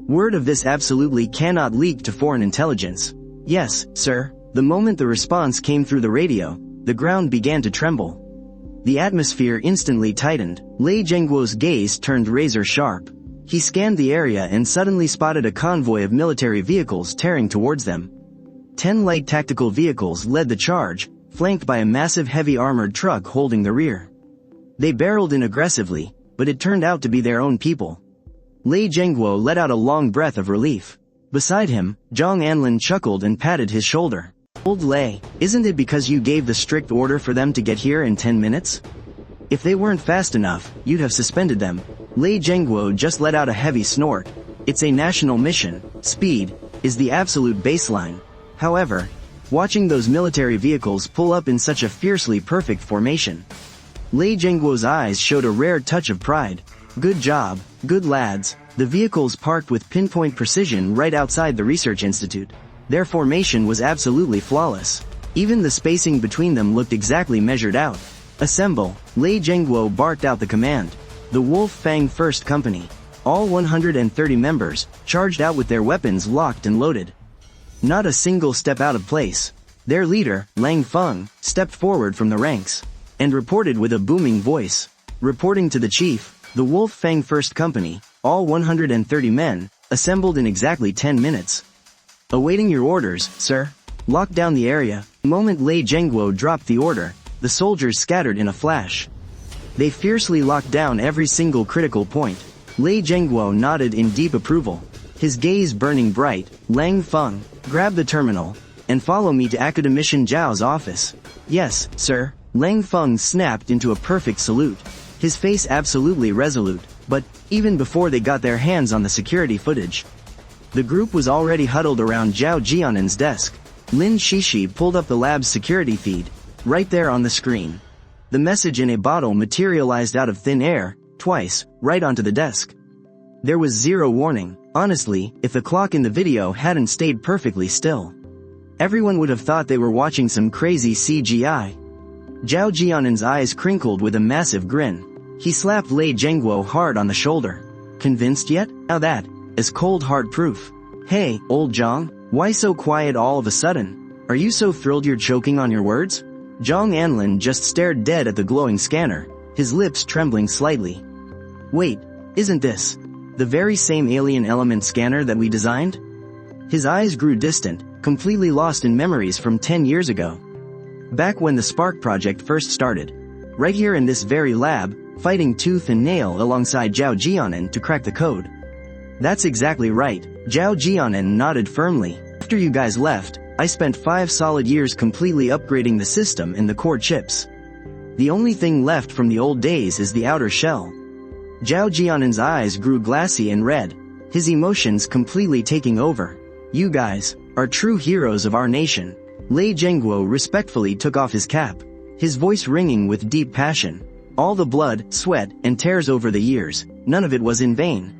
Word of this absolutely cannot leak to foreign intelligence. Yes, sir. The moment the response came through the radio, the ground began to tremble. The atmosphere instantly tightened. Lei Zhengguo's gaze turned razor sharp. He scanned the area and suddenly spotted a convoy of military vehicles tearing towards them. 10 light tactical vehicles led the charge, flanked by a massive heavy armored truck holding the rear. They barreled in aggressively, but it turned out to be their own people. Lei Zhengguo let out a long breath of relief. Beside him, Zhang Anlin chuckled and patted his shoulder. Old Lei, isn't it because you gave the strict order for them to get here in 10 minutes? If they weren't fast enough, you'd have suspended them. Lei Zhengguo just let out a heavy snort. It's a national mission. Speed is the absolute baseline. However, watching those military vehicles pull up in such a fiercely perfect formation, Lei Zhengguo's eyes showed a rare touch of pride. Good job, good lads. The vehicles parked with pinpoint precision right outside the research institute. Their formation was absolutely flawless. Even the spacing between them looked exactly measured out. Assemble, Lei Zhengguo barked out the command. The Wolf Fang First Company, all 130 members, charged out with their weapons locked and loaded. Not a single step out of place. Their leader, Lang Feng, stepped forward from the ranks, and reported with a booming voice. Reporting to the chief, the Wolf Fang First Company, all 130 men, assembled in exactly 10 minutes. Awaiting your orders, sir. Lock down the area. The moment Lei Zhengguo dropped the order, the soldiers scattered in a flash. They fiercely locked down every single critical point. Lei Zhengguo nodded in deep approval. His gaze burning bright. Lang Feng, grab the terminal, and follow me to Academician Zhao's office. Yes, sir. Lang Feng snapped into a perfect salute. His face absolutely resolute, but, even before they got their hands on the security footage, the group was already huddled around Zhao Jianen's desk. Lin Shishi pulled up the lab's security feed. Right there on the screen. The message in a bottle materialized out of thin air, twice, right onto the desk. There was zero warning. Honestly, if the clock in the video hadn't stayed perfectly still, everyone would have thought they were watching some crazy CGI. Zhao Jianen's eyes crinkled with a massive grin. He slapped Lei Zhengguo hard on the shoulder. Convinced yet? Now that is cold hard proof. Hey, old Zhang, why so quiet all of a sudden? Are you so thrilled you're choking on your words? Zhang Anlin just stared dead at the glowing scanner, his lips trembling slightly. Wait, isn't this the very same alien element scanner that we designed? His eyes grew distant, completely lost in memories from 10 years ago. Back when the Spark project first started. Right here in this very lab, fighting tooth and nail alongside Zhao Jianen to crack the code. That's exactly right. Zhao Jianen nodded firmly. After you guys left, I spent 5 solid years completely upgrading the system and the core chips. The only thing left from the old days is the outer shell. Zhao Jianen's eyes grew glassy and red, his emotions completely taking over. You guys are true heroes of our nation. Lei Zhengguo respectfully took off his cap, his voice ringing with deep passion. All the blood, sweat, and tears over the years, none of it was in vain.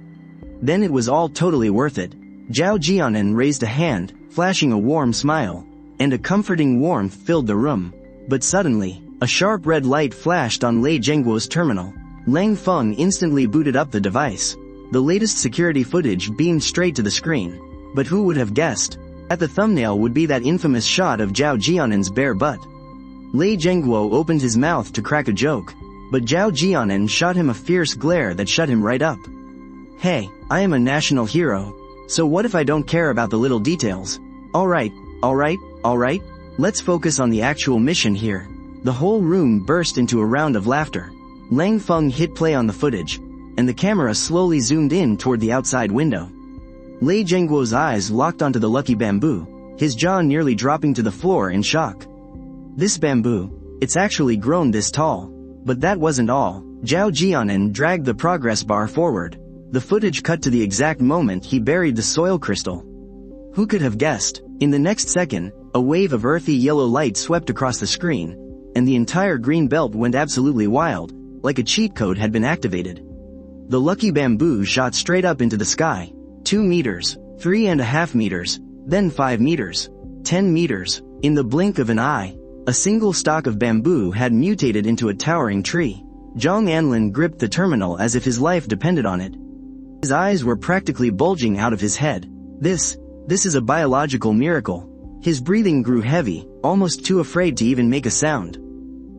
Then it was all totally worth it. Zhao Jianen raised a hand, flashing a warm smile, and a comforting warmth filled the room. But suddenly, a sharp red light flashed on Lei Zhengguo's terminal. Lang Feng instantly booted up the device. The latest security footage beamed straight to the screen. But who would have guessed? At the thumbnail would be that infamous shot of Zhao Jianen's bare butt. Lei Zhengguo opened his mouth to crack a joke, but Zhao Jianen shot him a fierce glare that shut him right up. Hey, I am a national hero. So what if I don't care about the little details? Alright, let's focus on the actual mission here. The whole room burst into a round of laughter. Lang Feng hit play on the footage, and the camera slowly zoomed in toward the outside window. Lei Zhengguo's eyes locked onto the lucky bamboo, his jaw nearly dropping to the floor in shock. This bamboo, it's actually grown this tall. But that wasn't all. Zhao Jianen dragged the progress bar forward. The footage cut to the exact moment he buried the soil crystal. Who could have guessed? In the next second, a wave of earthy yellow light swept across the screen, and the entire green belt went absolutely wild, like a cheat code had been activated. The lucky bamboo shot straight up into the sky. 2 meters, 3.5 meters, then 5 meters, 10 meters. In the blink of an eye, a single stalk of bamboo had mutated into a towering tree. Zhang Anlin gripped the terminal as if his life depended on it. His eyes were practically bulging out of his head. This is a biological miracle. His breathing grew heavy, almost too afraid to even make a sound.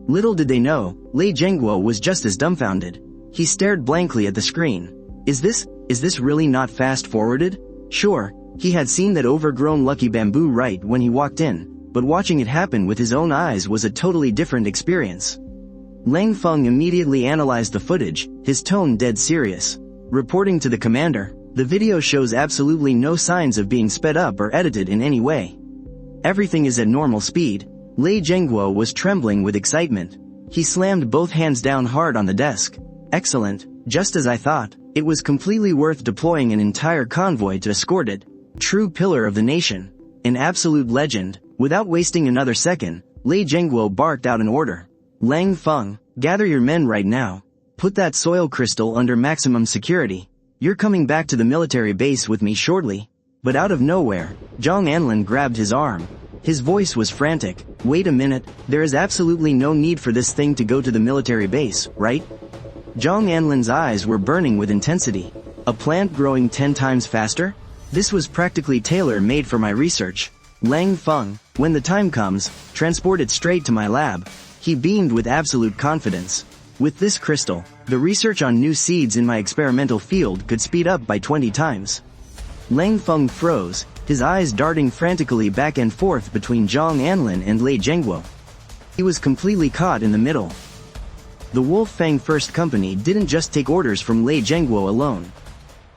Little did they know, Lei Zhengguo was just as dumbfounded. He stared blankly at the screen. Is this really not fast-forwarded? Sure, he had seen that overgrown lucky bamboo right when he walked in, but watching it happen with his own eyes was a totally different experience. Lang Feng immediately analyzed the footage, his tone dead serious. Reporting to the commander, the video shows absolutely no signs of being sped up or edited in any way. Everything is at normal speed. Lei Zhengguo was trembling with excitement. He slammed both hands down hard on the desk. Excellent, just as I thought. It was completely worth deploying an entire convoy to escort it. True pillar of the nation. An absolute legend. Without wasting another second, Lei Zhengguo barked out an order. Lang Feng, gather your men right now. Put that soil crystal under maximum security. You're coming back to the military base with me shortly. But out of nowhere, Zhang Anlin grabbed his arm. His voice was frantic. Wait a minute, there is absolutely no need for this thing to go to the military base, right? Zhang Anlin's eyes were burning with intensity. A plant growing 10 times faster? This was practically tailor-made for my research. Lang Feng, when the time comes, transport it straight to my lab. He beamed with absolute confidence. With this crystal, the research on new seeds in my experimental field could speed up by 20 times. Lang Feng froze, his eyes darting frantically back and forth between Zhang Anlin and Lei Zhengguo. He was completely caught in the middle. The Wolf Fang First Company didn't just take orders from Lei Zhengguo alone.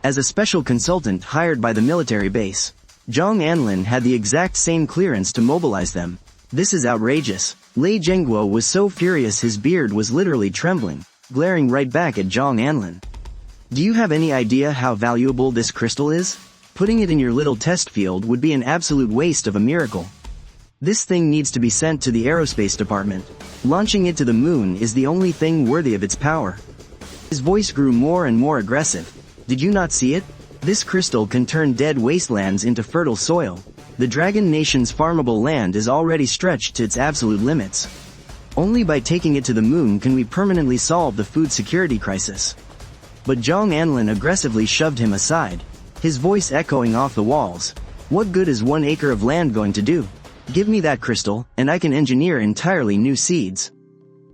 As a special consultant hired by the military base, Zhang Anlin had the exact same clearance to mobilize them. This is outrageous. Lei Zhengguo was so furious his beard was literally trembling, glaring right back at Zhang Anlin. Do you have any idea how valuable this crystal is? Putting it in your little test field would be an absolute waste of a miracle. This thing needs to be sent to the aerospace department. Launching it to the moon is the only thing worthy of its power. His voice grew more and more aggressive. Did you not see it? This crystal can turn dead wastelands into fertile soil. The Dragon Nation's farmable land is already stretched to its absolute limits. Only by taking it to the moon can we permanently solve the food security crisis. But Zhang Anlin aggressively shoved him aside, his voice echoing off the walls. What good is 1 acre of land going to do? Give me that crystal, and I can engineer entirely new seeds.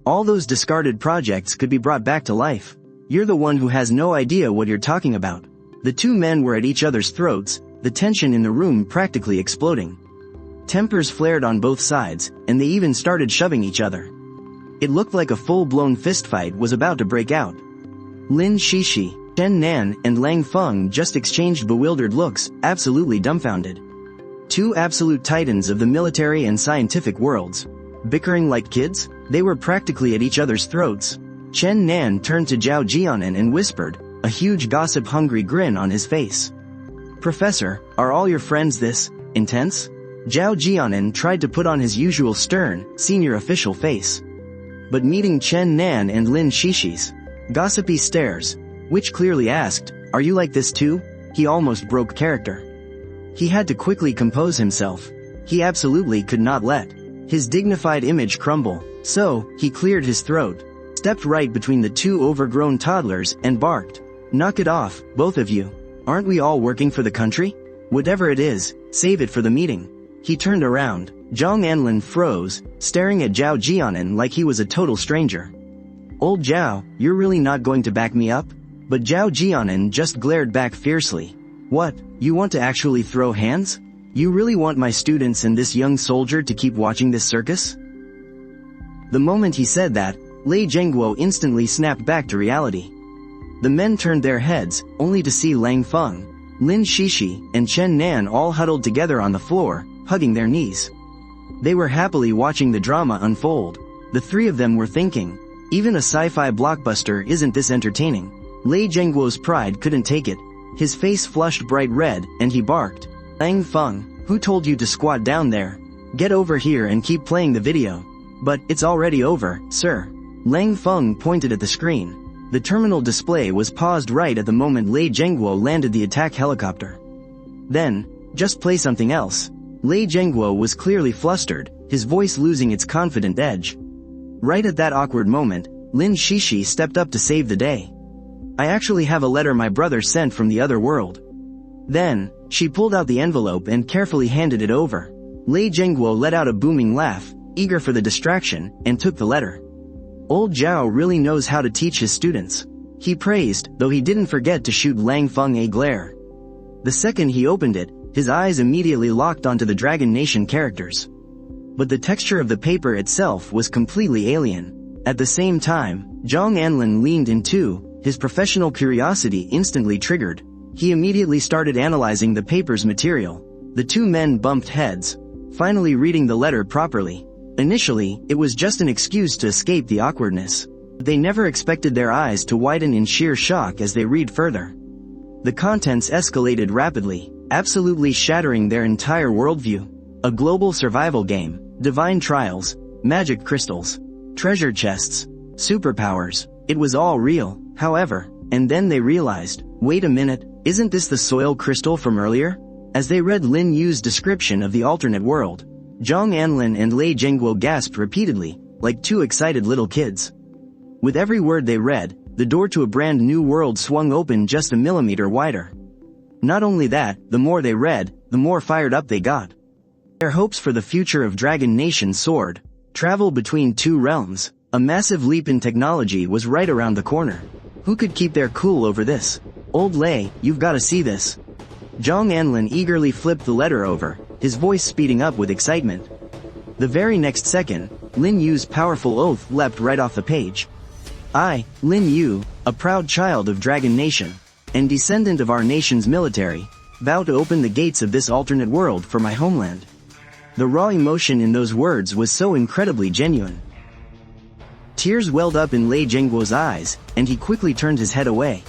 All those discarded projects could be brought back to life. You're the one who has no idea what you're talking about. The two men were at each other's throats, the tension in the room practically exploding. Tempers flared on both sides, and they even started shoving each other. It looked like a full-blown fistfight was about to break out. Lin Shishi, Chen Nan, and Lang Feng just exchanged bewildered looks, absolutely dumbfounded. Two absolute titans of the military and scientific worlds. Bickering like kids, they were practically at each other's throats. Chen Nan turned to Zhao Jianan and whispered, a huge gossip-hungry grin on his face. Professor, are all your friends this intense? Zhao Jianan tried to put on his usual stern, senior official face. But meeting Chen Nan and Lin Shishi's gossipy stares, which clearly asked, are you like this too? He almost broke character. He had to quickly compose himself. He absolutely could not let his dignified image crumble, so he cleared his throat, stepped right between the two overgrown toddlers and barked, knock it off, both of you. Aren't we all working for the country? Whatever it is, save it for the meeting. He turned around. Zhang Anlin froze, staring at Zhao Jianan like he was a total stranger. Old Zhao, you're really not going to back me up? But Zhao Jianan just glared back fiercely. What, you want to actually throw hands? You really want my students and this young soldier to keep watching this circus? The moment he said that, Lei Zhengguo instantly snapped back to reality. The men turned their heads, only to see Lang Feng, Lin Shishi, and Chen Nan all huddled together on the floor, hugging their knees. They were happily watching the drama unfold. The three of them were thinking, even a sci-fi blockbuster isn't this entertaining. Lei Zhengguo's pride couldn't take it. His face flushed bright red, and he barked, Lang Feng, who told you to squat down there? Get over here and keep playing the video. But it's already over, sir. Lang Feng pointed at the screen. The terminal display was paused right at the moment Lei Zhengguo landed the attack helicopter. Then, just play something else. Lei Zhengguo was clearly flustered, his voice losing its confident edge. Right at that awkward moment, Lin Shishi stepped up to save the day. I actually have a letter my brother sent from the other world. Then, she pulled out the envelope and carefully handed it over. Lei Zhengguo let out a booming laugh, eager for the distraction, and took the letter. Old Zhao really knows how to teach his students. He praised, though he didn't forget to shoot Lang Feng a glare. The second he opened it, his eyes immediately locked onto the Dragon Nation characters. But the texture of the paper itself was completely alien. At the same time, Zhang Anlin leaned in too, his professional curiosity instantly triggered. He immediately started analyzing the paper's material. The two men bumped heads, finally reading the letter properly. Initially, it was just an excuse to escape the awkwardness. But they never expected their eyes to widen in sheer shock as they read further. The contents escalated rapidly, absolutely shattering their entire worldview. A global survival game, divine trials, magic crystals, treasure chests, superpowers. It was all real, however, and then they realized, wait a minute, isn't this the soil crystal from earlier? As they read Lin Yu's description of the alternate world, Zhang Anlin and Lei Zhengguo gasped repeatedly, like two excited little kids. With every word they read, the door to a brand new world swung open just a millimeter wider. Not only that, the more they read, the more fired up they got. Their hopes for the future of Dragon Nation soared. Travel between two realms, a massive leap in technology was right around the corner. Who could keep their cool over this? Old Lei, you've got to see this. Zhang Anlin eagerly flipped the letter over, his voice speeding up with excitement. The very next second, Lin Yu's powerful oath leapt right off the page. I, Lin Yu, a proud child of Dragon Nation, and descendant of our nation's military, vow to open the gates of this alternate world for my homeland. The raw emotion in those words was so incredibly genuine. Tears welled up in Lei Zhengguo's eyes, and he quickly turned his head away.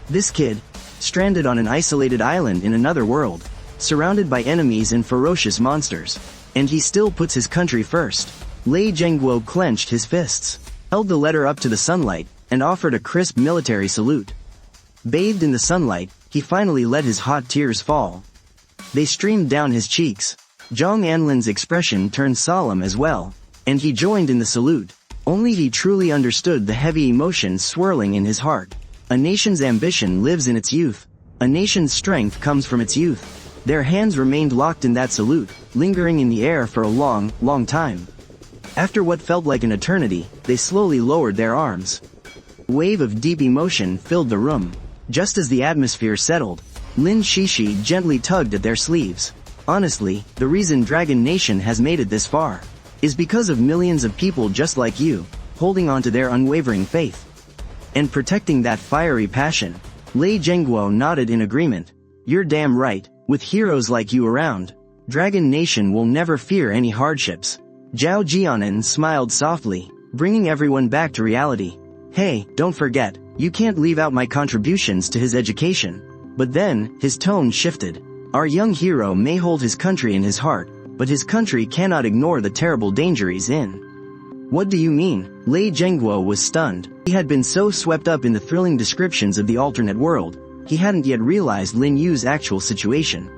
This kid, stranded on an isolated island in another world, surrounded by enemies and ferocious monsters, and he still puts his country first. Lei Zhengguo clenched his fists, held the letter up to the sunlight, and offered a crisp military salute. Bathed in the sunlight, he finally let his hot tears fall. They streamed down his cheeks. Zhang Anlin's expression turned solemn as well, and he joined in the salute. Only he truly understood the heavy emotions swirling in his heart. A nation's ambition lives in its youth. A nation's strength comes from its youth. Their hands remained locked in that salute, lingering in the air for a long, long time. After what felt like an eternity, they slowly lowered their arms. A wave of deep emotion filled the room. Just as the atmosphere settled, Lin Shishi gently tugged at their sleeves. Honestly, the reason Dragon Nation has made it this far is because of millions of people just like you, holding on to their unwavering faith and protecting that fiery passion. Lei Zhengguo nodded in agreement. You're damn right. With heroes like you around, Dragon Nation will never fear any hardships. Zhao Jianan smiled softly, bringing everyone back to reality. Hey, don't forget, you can't leave out my contributions to his education. But then, his tone shifted. Our young hero may hold his country in his heart, but his country cannot ignore the terrible danger he's in. What do you mean? Lei Zhengguo was stunned. He had been so swept up in the thrilling descriptions of the alternate world, he hadn't yet realized Lin Yu's actual situation.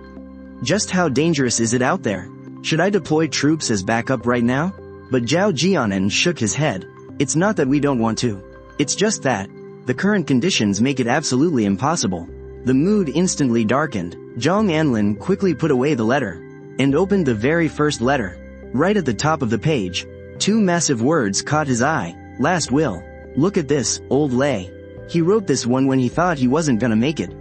Just how dangerous is it out there? Should I deploy troops as backup right now? But Zhao Jianan shook his head. It's not that we don't want to. It's just that the current conditions make it absolutely impossible. The mood instantly darkened. Zhang Anlin quickly put away the letter and opened the very first letter. Right at the top of the page, two massive words caught his eye. Last will. Look at this, old Lei. He wrote this one when he thought he wasn't gonna make it.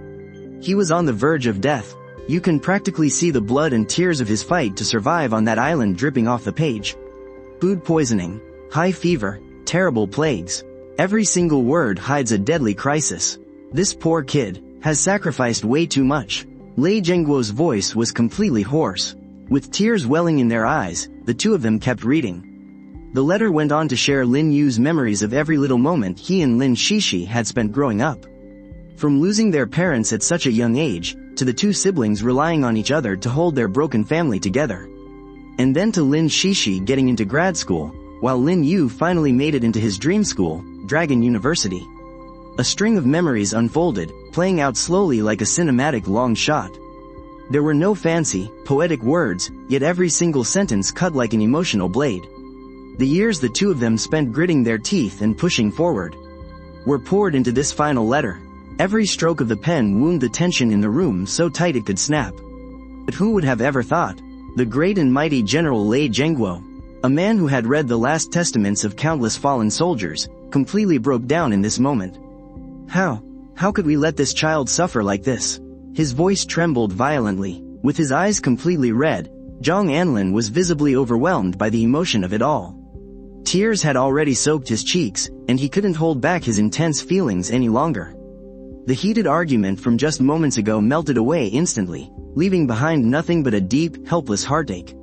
He was on the verge of death. You can practically see the blood and tears of his fight to survive on that island dripping off the page. Food poisoning, high fever, terrible plagues. Every single word hides a deadly crisis. This poor kid has sacrificed way too much. Lei Zhengguo's voice was completely hoarse. With tears welling in their eyes, the two of them kept reading. The letter went on to share Lin Yu's memories of every little moment he and Lin Shishi had spent growing up. From losing their parents at such a young age, to the two siblings relying on each other to hold their broken family together. And then to Lin Shishi getting into grad school, while Lin Yu finally made it into his dream school, Dragon University. A string of memories unfolded, playing out slowly like a cinematic long shot. There were no fancy, poetic words, yet every single sentence cut like an emotional blade. The years the two of them spent gritting their teeth and pushing forward were poured into this final letter. Every stroke of the pen wounded the tension in the room so tight it could snap. But who would have ever thought? The great and mighty General Lei Zhengguo, a man who had read the last testaments of countless fallen soldiers, completely broke down in this moment. How could we let this child suffer like this? His voice trembled violently. With his eyes completely red, Zhang Anlin was visibly overwhelmed by the emotion of it all. Tears had already soaked his cheeks, and he couldn't hold back his intense feelings any longer. The heated argument from just moments ago melted away instantly, leaving behind nothing but a deep, helpless heartache.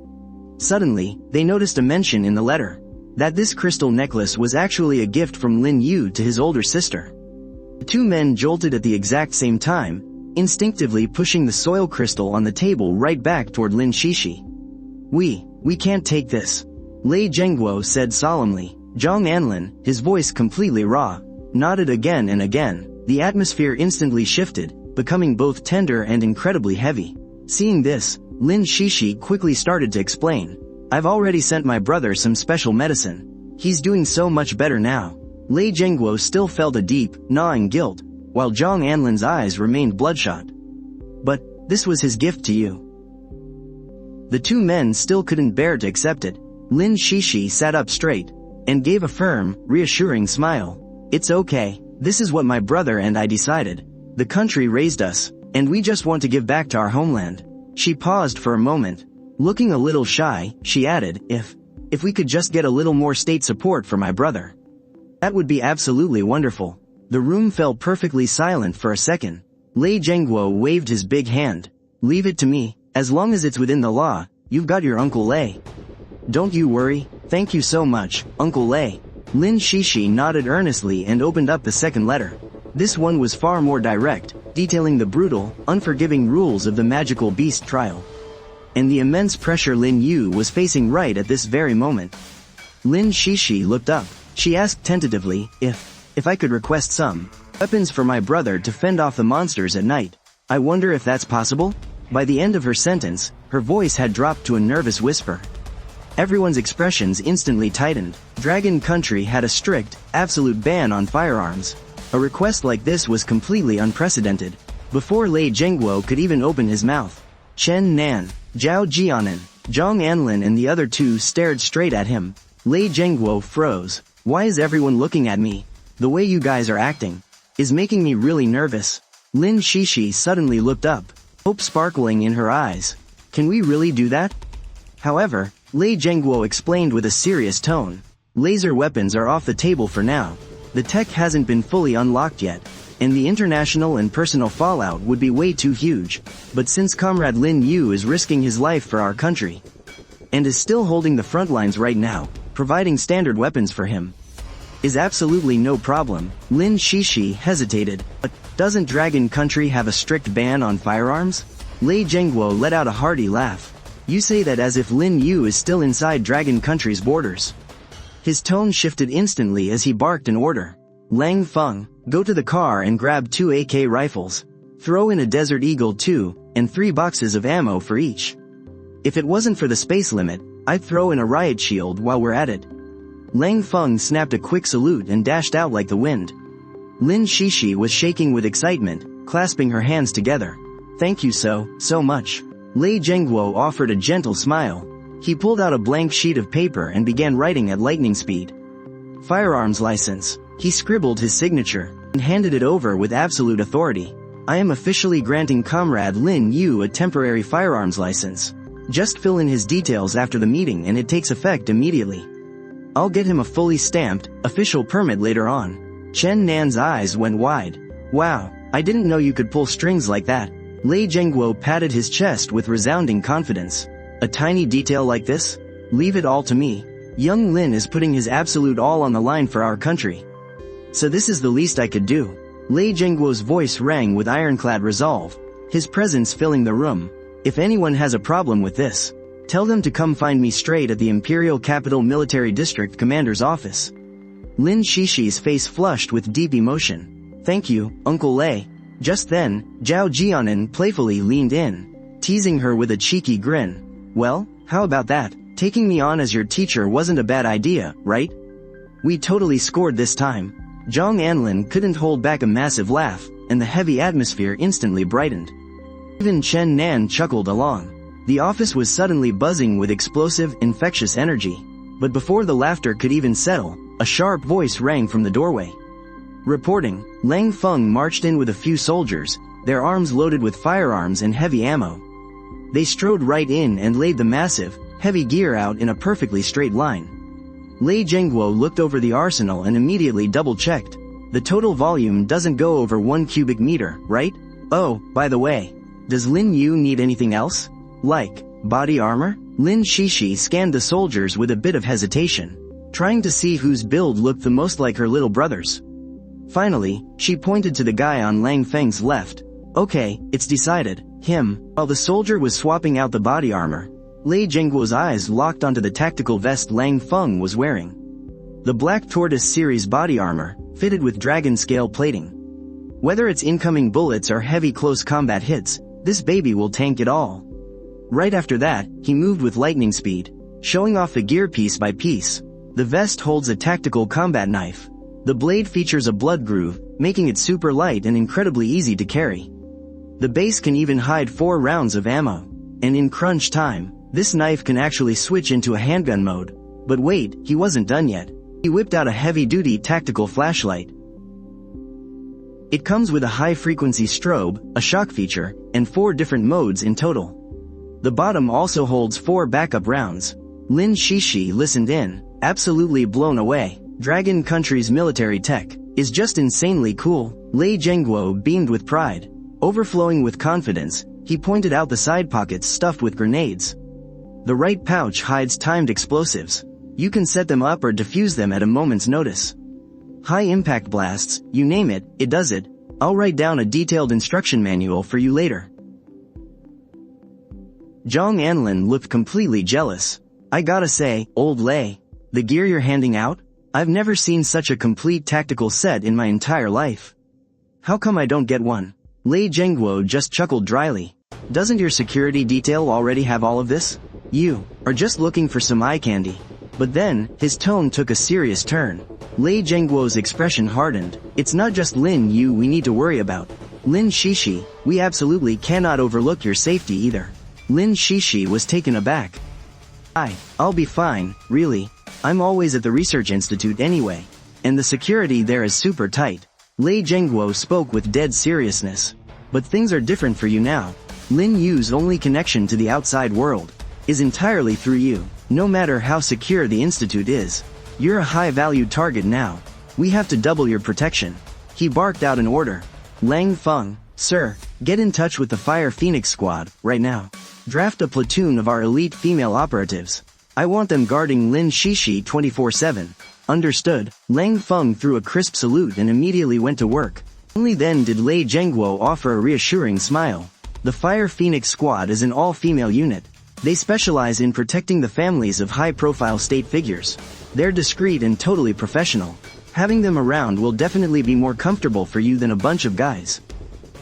Suddenly, they noticed a mention in the letter that this crystal necklace was actually a gift from Lin Yu to his older sister. The two men jolted at the exact same time, instinctively pushing the soil crystal on the table right back toward Lin Shishi. We can't take this, Lei Zhengguo said solemnly. Zhang Anlin, his voice completely raw, nodded again and again. The atmosphere instantly shifted, becoming both tender and incredibly heavy. Seeing this, Lin Shishi quickly started to explain. I've already sent my brother some special medicine. He's doing so much better now. Lei Zhengguo still felt a deep, gnawing guilt, while Zhang Anlin's eyes remained bloodshot. But this was his gift to you. The two men still couldn't bear to accept it. Lin Shishi sat up straight and gave a firm, reassuring smile. It's okay. This is what my brother and I decided. The country raised us, and we just want to give back to our homeland. She paused for a moment. Looking a little shy, she added, if we could just get a little more state support for my brother. That would be absolutely wonderful. The room fell perfectly silent for a second. Lei Zhengguo waved his big hand. Leave it to me. As long as it's within the law, you've got your Uncle Lei. Don't you worry. Thank you so much, Uncle Lei. Lin Shishi nodded earnestly and opened up the second letter. This one was far more direct, detailing the brutal, unforgiving rules of the magical beast trial. And the immense pressure Lin Yu was facing right at this very moment. Lin Shishi looked up. She asked tentatively, if I could request some weapons for my brother to fend off the monsters at night. I wonder if that's possible? By the end of her sentence, her voice had dropped to a nervous whisper. Everyone's expressions instantly tightened. Dragon Country had a strict, absolute ban on firearms. A request like this was completely unprecedented. Before Lei Zhengguo could even open his mouth, Chen Nan, Zhao Jianan, Zhang Anlin and the other two stared straight at him. Lei Zhengguo froze. Why is everyone looking at me? The way you guys are acting is making me really nervous. Lin Shishi suddenly looked up, hope sparkling in her eyes. Can we really do that? However, Lei Zhengguo explained with a serious tone. Laser weapons are off the table for now. The tech hasn't been fully unlocked yet, and the international and personal fallout would be way too huge. But since Comrade Lin Yu is risking his life for our country, and is still holding the front lines right now, providing standard weapons for him is absolutely no problem. Lin Shishi hesitated. But doesn't Dragon Country have a strict ban on firearms? Lei Zhengguo let out a hearty laugh. You say that as if Lin Yu is still inside Dragon Country's borders. His tone shifted instantly as he barked an order. Lang Feng, go to the car and grab 2 AK rifles. Throw in a Desert Eagle 2, and 3 boxes of ammo for each. If it wasn't for the space limit, I'd throw in a riot shield while we're at it. Lang Feng snapped a quick salute and dashed out like the wind. Lin Shishi was shaking with excitement, clasping her hands together. Thank you so much. Lei Zhengguo offered a gentle smile. He pulled out a blank sheet of paper and began writing at lightning speed. Firearms license. He scribbled his signature and handed it over with absolute authority. I am officially granting Comrade Lin Yu a temporary firearms license. Just fill in his details after the meeting and it takes effect immediately. I'll get him a fully stamped, official permit later on. Chen Nan's eyes went wide. Wow, I didn't know you could pull strings like that. Lei Zhengguo patted his chest with resounding confidence. A tiny detail like this? Leave it all to me. Young Lin is putting his absolute all on the line for our country. So this is the least I could do. Lei Zhengguo's voice rang with ironclad resolve, his presence filling the room. If anyone has a problem with this, tell them to come find me straight at the Imperial Capital Military District Commander's office. Lin Shishi's face flushed with deep emotion. Thank you, Uncle Lei. Just then, Zhao Jianan playfully leaned in, teasing her with a cheeky grin. Well, how about that? Taking me on as your teacher wasn't a bad idea, right? We totally scored this time. Zhang Anlin couldn't hold back a massive laugh, and the heavy atmosphere instantly brightened. Even Chen Nan chuckled along. The office was suddenly buzzing with explosive, infectious energy. But before the laughter could even settle, a sharp voice rang from the doorway. Reporting, Lang Feng marched in with a few soldiers, their arms loaded with firearms and heavy ammo. They strode right in and laid the massive, heavy gear out in a perfectly straight line. Lei Zhengguo looked over the arsenal and immediately double-checked. The total volume doesn't go over 1 cubic meter, right? Oh, by the way, does Lin Yu need anything else? Like body armor? Lin Shishi scanned the soldiers with a bit of hesitation, trying to see whose build looked the most like her little brother's. Finally, she pointed to the guy on Lang Feng's left. Okay, it's decided. Him. While the soldier was swapping out the body armor, Lei Zhengguo's eyes locked onto the tactical vest Lang Feng was wearing. The Black Tortoise series body armor, fitted with dragon scale plating. Whether it's incoming bullets or heavy close combat hits, this baby will tank it all. Right after that, he moved with lightning speed, showing off the gear piece by piece. The vest holds a tactical combat knife. The blade features a blood groove, making it super light and incredibly easy to carry. The base can even hide 4 rounds of ammo. And in crunch time, this knife can actually switch into a handgun mode. But wait, he wasn't done yet. He whipped out a heavy-duty tactical flashlight. It comes with a high-frequency strobe, a shock feature, and 4 different modes in total. The bottom also holds 4 backup rounds. Lin Shishi listened in, absolutely blown away. Dragon Country's military tech is just insanely cool. Lei Zhengguo beamed with pride. Overflowing with confidence, he pointed out the side pockets stuffed with grenades. The right pouch hides timed explosives. You can set them up or defuse them at a moment's notice. High-impact blasts, you name it, it does it. I'll write down a detailed instruction manual for you later. Zhang Anlin looked completely jealous. I gotta say, old Lei, the gear you're handing out? I've never seen such a complete tactical set in my entire life. How come I don't get one? Lei Zhengguo just chuckled dryly. Doesn't your security detail already have all of this? You are just looking for some eye candy. But then, his tone took a serious turn. Lei Zhengguo's expression hardened. It's not just Lin Yu we need to worry about. Lin Shishi, we absolutely cannot overlook your safety either. Lin Shishi was taken aback. I'll be fine, really. I'm always at the research institute anyway. And the security there is super tight. Lei Zhengguo spoke with dead seriousness. But things are different for you now. Lin Yu's only connection to the outside world is entirely through you. No matter how secure the institute is, you're a high-valued target now. We have to double your protection. He barked out an order. Lang Feng, sir, get in touch with the Fire Phoenix squad, right now. Draft a platoon of our elite female operatives. I want them guarding Lin Shishi 24/7. Understood. Lang Feng threw a crisp salute and immediately went to work. Only then did Lei Zhengguo offer a reassuring smile. The Fire Phoenix squad is an all-female unit. They specialize in protecting the families of high-profile state figures. They're discreet and totally professional. Having them around will definitely be more comfortable for you than a bunch of guys.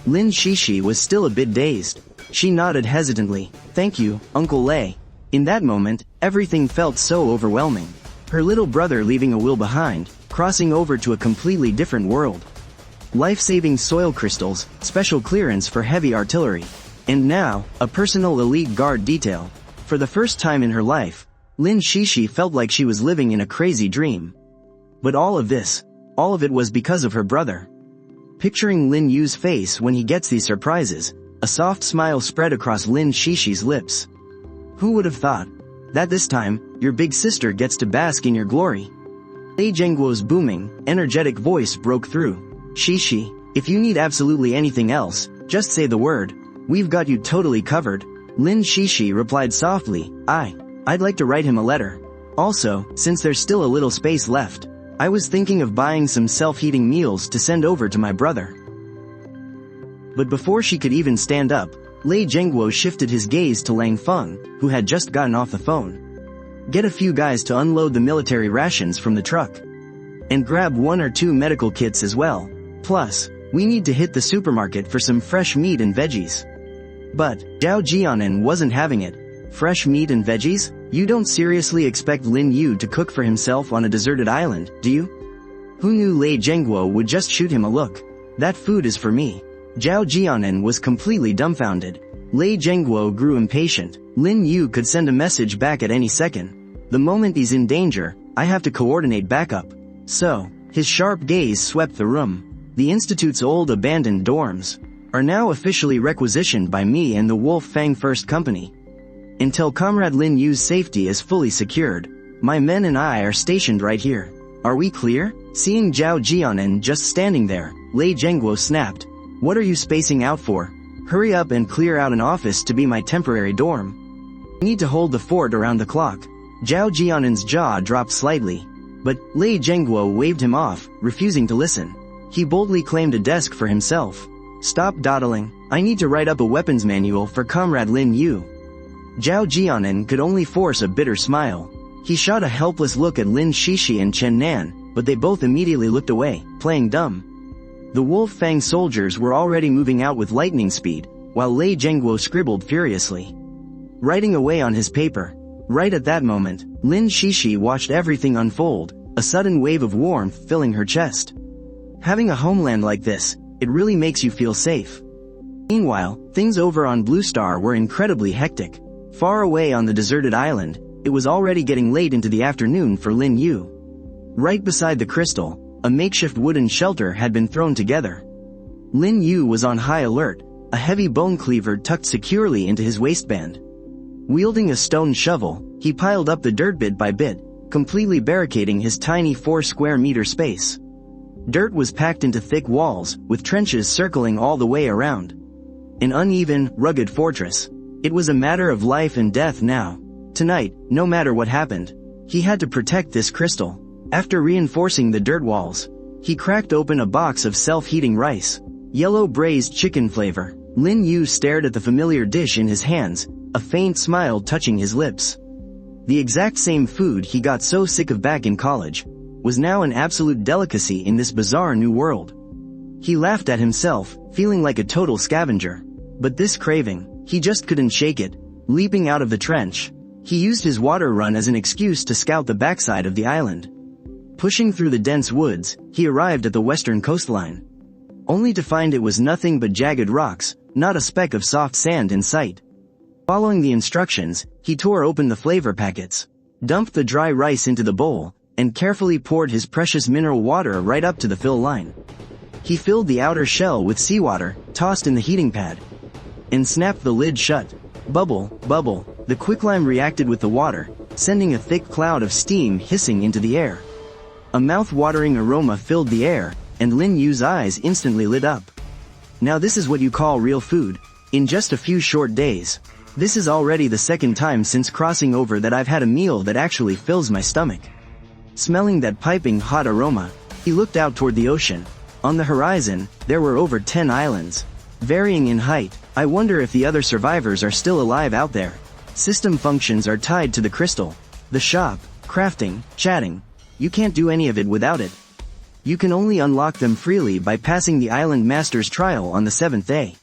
Lin Shishi was still a bit dazed. She nodded hesitantly. Thank you, Uncle Lei. In that moment, everything felt so overwhelming. Her little brother leaving a will behind, crossing over to a completely different world. Life-saving soil crystals, special clearance for heavy artillery. And now, a personal elite guard detail. For the first time in her life, Lin Shishi felt like she was living in a crazy dream. But all of it was because of her brother. Picturing Lin Yu's face when he gets these surprises, a soft smile spread across Lin Shishi's lips. Who would have thought that this time, your big sister gets to bask in your glory? Lei Zhengguo's booming, energetic voice broke through. Shishi, if you need absolutely anything else, just say the word. We've got you totally covered. Lin Shishi replied softly. I'd like to write him a letter. Also, since there's still a little space left, I was thinking of buying some self-heating meals to send over to my brother. But before she could even stand up, Lei Zhengguo shifted his gaze to Lang Feng, who had just gotten off the phone. Get a few guys to unload the military rations from the truck. And grab 1 or 2 medical kits as well. Plus, we need to hit the supermarket for some fresh meat and veggies. But Zhao Jianan wasn't having it. Fresh meat and veggies? You don't seriously expect Lin Yu to cook for himself on a deserted island, do you? Who knew Lei Zhengguo would just shoot him a look? That food is for me. Zhao Jianan was completely dumbfounded. Lei Zhengguo grew impatient. Lin Yu could send a message back at any second. The moment he's in danger, I have to coordinate backup. So, his sharp gaze swept the room. The Institute's old abandoned dorms are now officially requisitioned by me and the Wolf Fang First Company. Until Comrade Lin Yu's safety is fully secured, my men and I are stationed right here. Are we clear? Seeing Zhao Jianan just standing there, Lei Zhengguo snapped. What are you spacing out for? Hurry up and clear out an office to be my temporary dorm. I need to hold the fort around the clock. Zhao Jianan's jaw dropped slightly. But Lei Zhengguo waved him off, refusing to listen. He boldly claimed a desk for himself. Stop dawdling. I need to write up a weapons manual for Comrade Lin Yu. Zhao Jianan could only force a bitter smile. He shot a helpless look at Lin Shishi and Chen Nan, but they both immediately looked away, playing dumb. The Wolf Fang soldiers were already moving out with lightning speed, while Lei Zhengguo scribbled furiously. Writing away on his paper, Right at that moment, Lin Shishi watched everything unfold, a sudden wave of warmth filling her chest. Having a homeland like this, it really makes you feel safe. Meanwhile, things over on Blue Star were incredibly hectic. Far away on the deserted island, it was already getting late into the afternoon for Lin Yu. Right beside the crystal, a makeshift wooden shelter had been thrown together. Lin Yu was on high alert, a heavy bone cleaver tucked securely into his waistband. Wielding a stone shovel, he piled up the dirt bit by bit, completely barricading his tiny 4 square-meter space. Dirt was packed into thick walls, with trenches circling all the way around. An uneven, rugged fortress. It was a matter of life and death now. Tonight, no matter what happened, he had to protect this crystal. After reinforcing the dirt walls, he cracked open a box of self-heating rice. Yellow braised chicken flavor. Lin Yu stared at the familiar dish in his hands, a faint smile touching his lips. The exact same food he got so sick of back in college was now an absolute delicacy in this bizarre new world. He laughed at himself, feeling like a total scavenger. But this craving, he just couldn't shake it. Leaping out of the trench, he used his water run as an excuse to scout the backside of the island. Pushing through the dense woods, he arrived at the western coastline, only to find it was nothing but jagged rocks, not a speck of soft sand in sight. Following the instructions, he tore open the flavor packets, dumped the dry rice into the bowl, and carefully poured his precious mineral water right up to the fill line. He filled the outer shell with seawater, tossed in the heating pad, and snapped the lid shut. Bubble, bubble, the quicklime reacted with the water, sending a thick cloud of steam hissing into the air. A mouth-watering aroma filled the air, and Lin Yu's eyes instantly lit up. Now this is what you call real food. In just a few short days. This is already the second time since crossing over that I've had a meal that actually fills my stomach. Smelling that piping hot aroma, he looked out toward the ocean. On the horizon, there were over 10 islands, varying in height. I wonder if the other survivors are still alive out there. System functions are tied to the crystal. The shop, crafting, chatting. You can't do any of it without it. You can only unlock them freely by passing the Island Master's trial on the 7th day.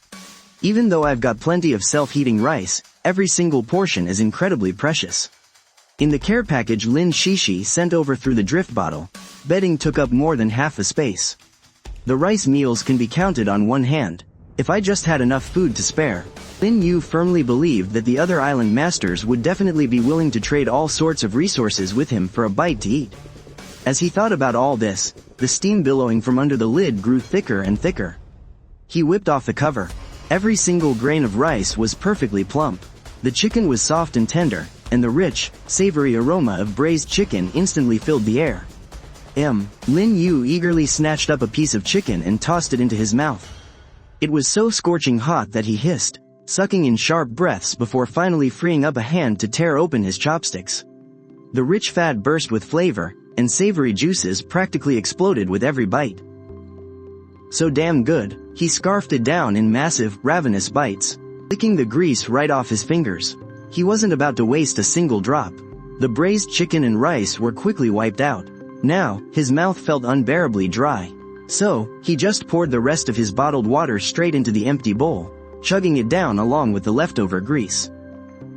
Even though I've got plenty of self-heating rice, every single portion is incredibly precious. In the care package Lin Shishi sent over through the drift bottle, bedding took up more than half the space. The rice meals can be counted on one hand. If I just had enough food to spare. Lin Yu firmly believed that the other island masters would definitely be willing to trade all sorts of resources with him for a bite to eat. As he thought about all this, the steam billowing from under the lid grew thicker and thicker. He whipped off the cover. Every single grain of rice was perfectly plump. The chicken was soft and tender, and the rich, savory aroma of braised chicken instantly filled the air. Lin Yu eagerly snatched up a piece of chicken and tossed it into his mouth. It was so scorching hot that he hissed, sucking in sharp breaths before finally freeing up a hand to tear open his chopsticks. The rich fat burst with flavor, and savory juices practically exploded with every bite. So damn good, he scarfed it down in massive, ravenous bites, licking the grease right off his fingers. He wasn't about to waste a single drop. The braised chicken and rice were quickly wiped out. Now, his mouth felt unbearably dry. So, he just poured the rest of his bottled water straight into the empty bowl, chugging it down along with the leftover grease.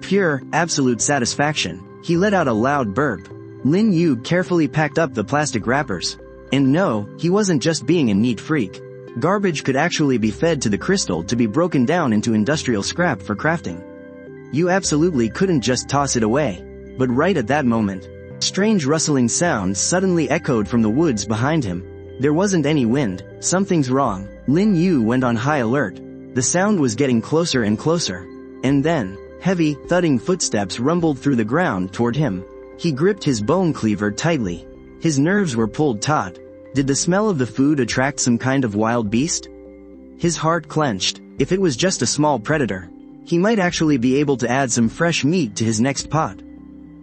Pure, absolute satisfaction. He let out a loud burp. Lin Yu carefully packed up the plastic wrappers. And no, he wasn't just being a neat freak. Garbage could actually be fed to the crystal to be broken down into industrial scrap for crafting. You absolutely couldn't just toss it away. But right at that moment, strange rustling sounds suddenly echoed from the woods behind him. There wasn't any wind. Something's wrong. Lin Yu went on high alert. The sound was getting closer and closer. And then, heavy, thudding footsteps rumbled through the ground toward him. He gripped his bone cleaver tightly. His nerves were pulled taut. Did the smell of the food attract some kind of wild beast? His heart clenched. If it was just a small predator, he might actually be able to add some fresh meat to his next pot.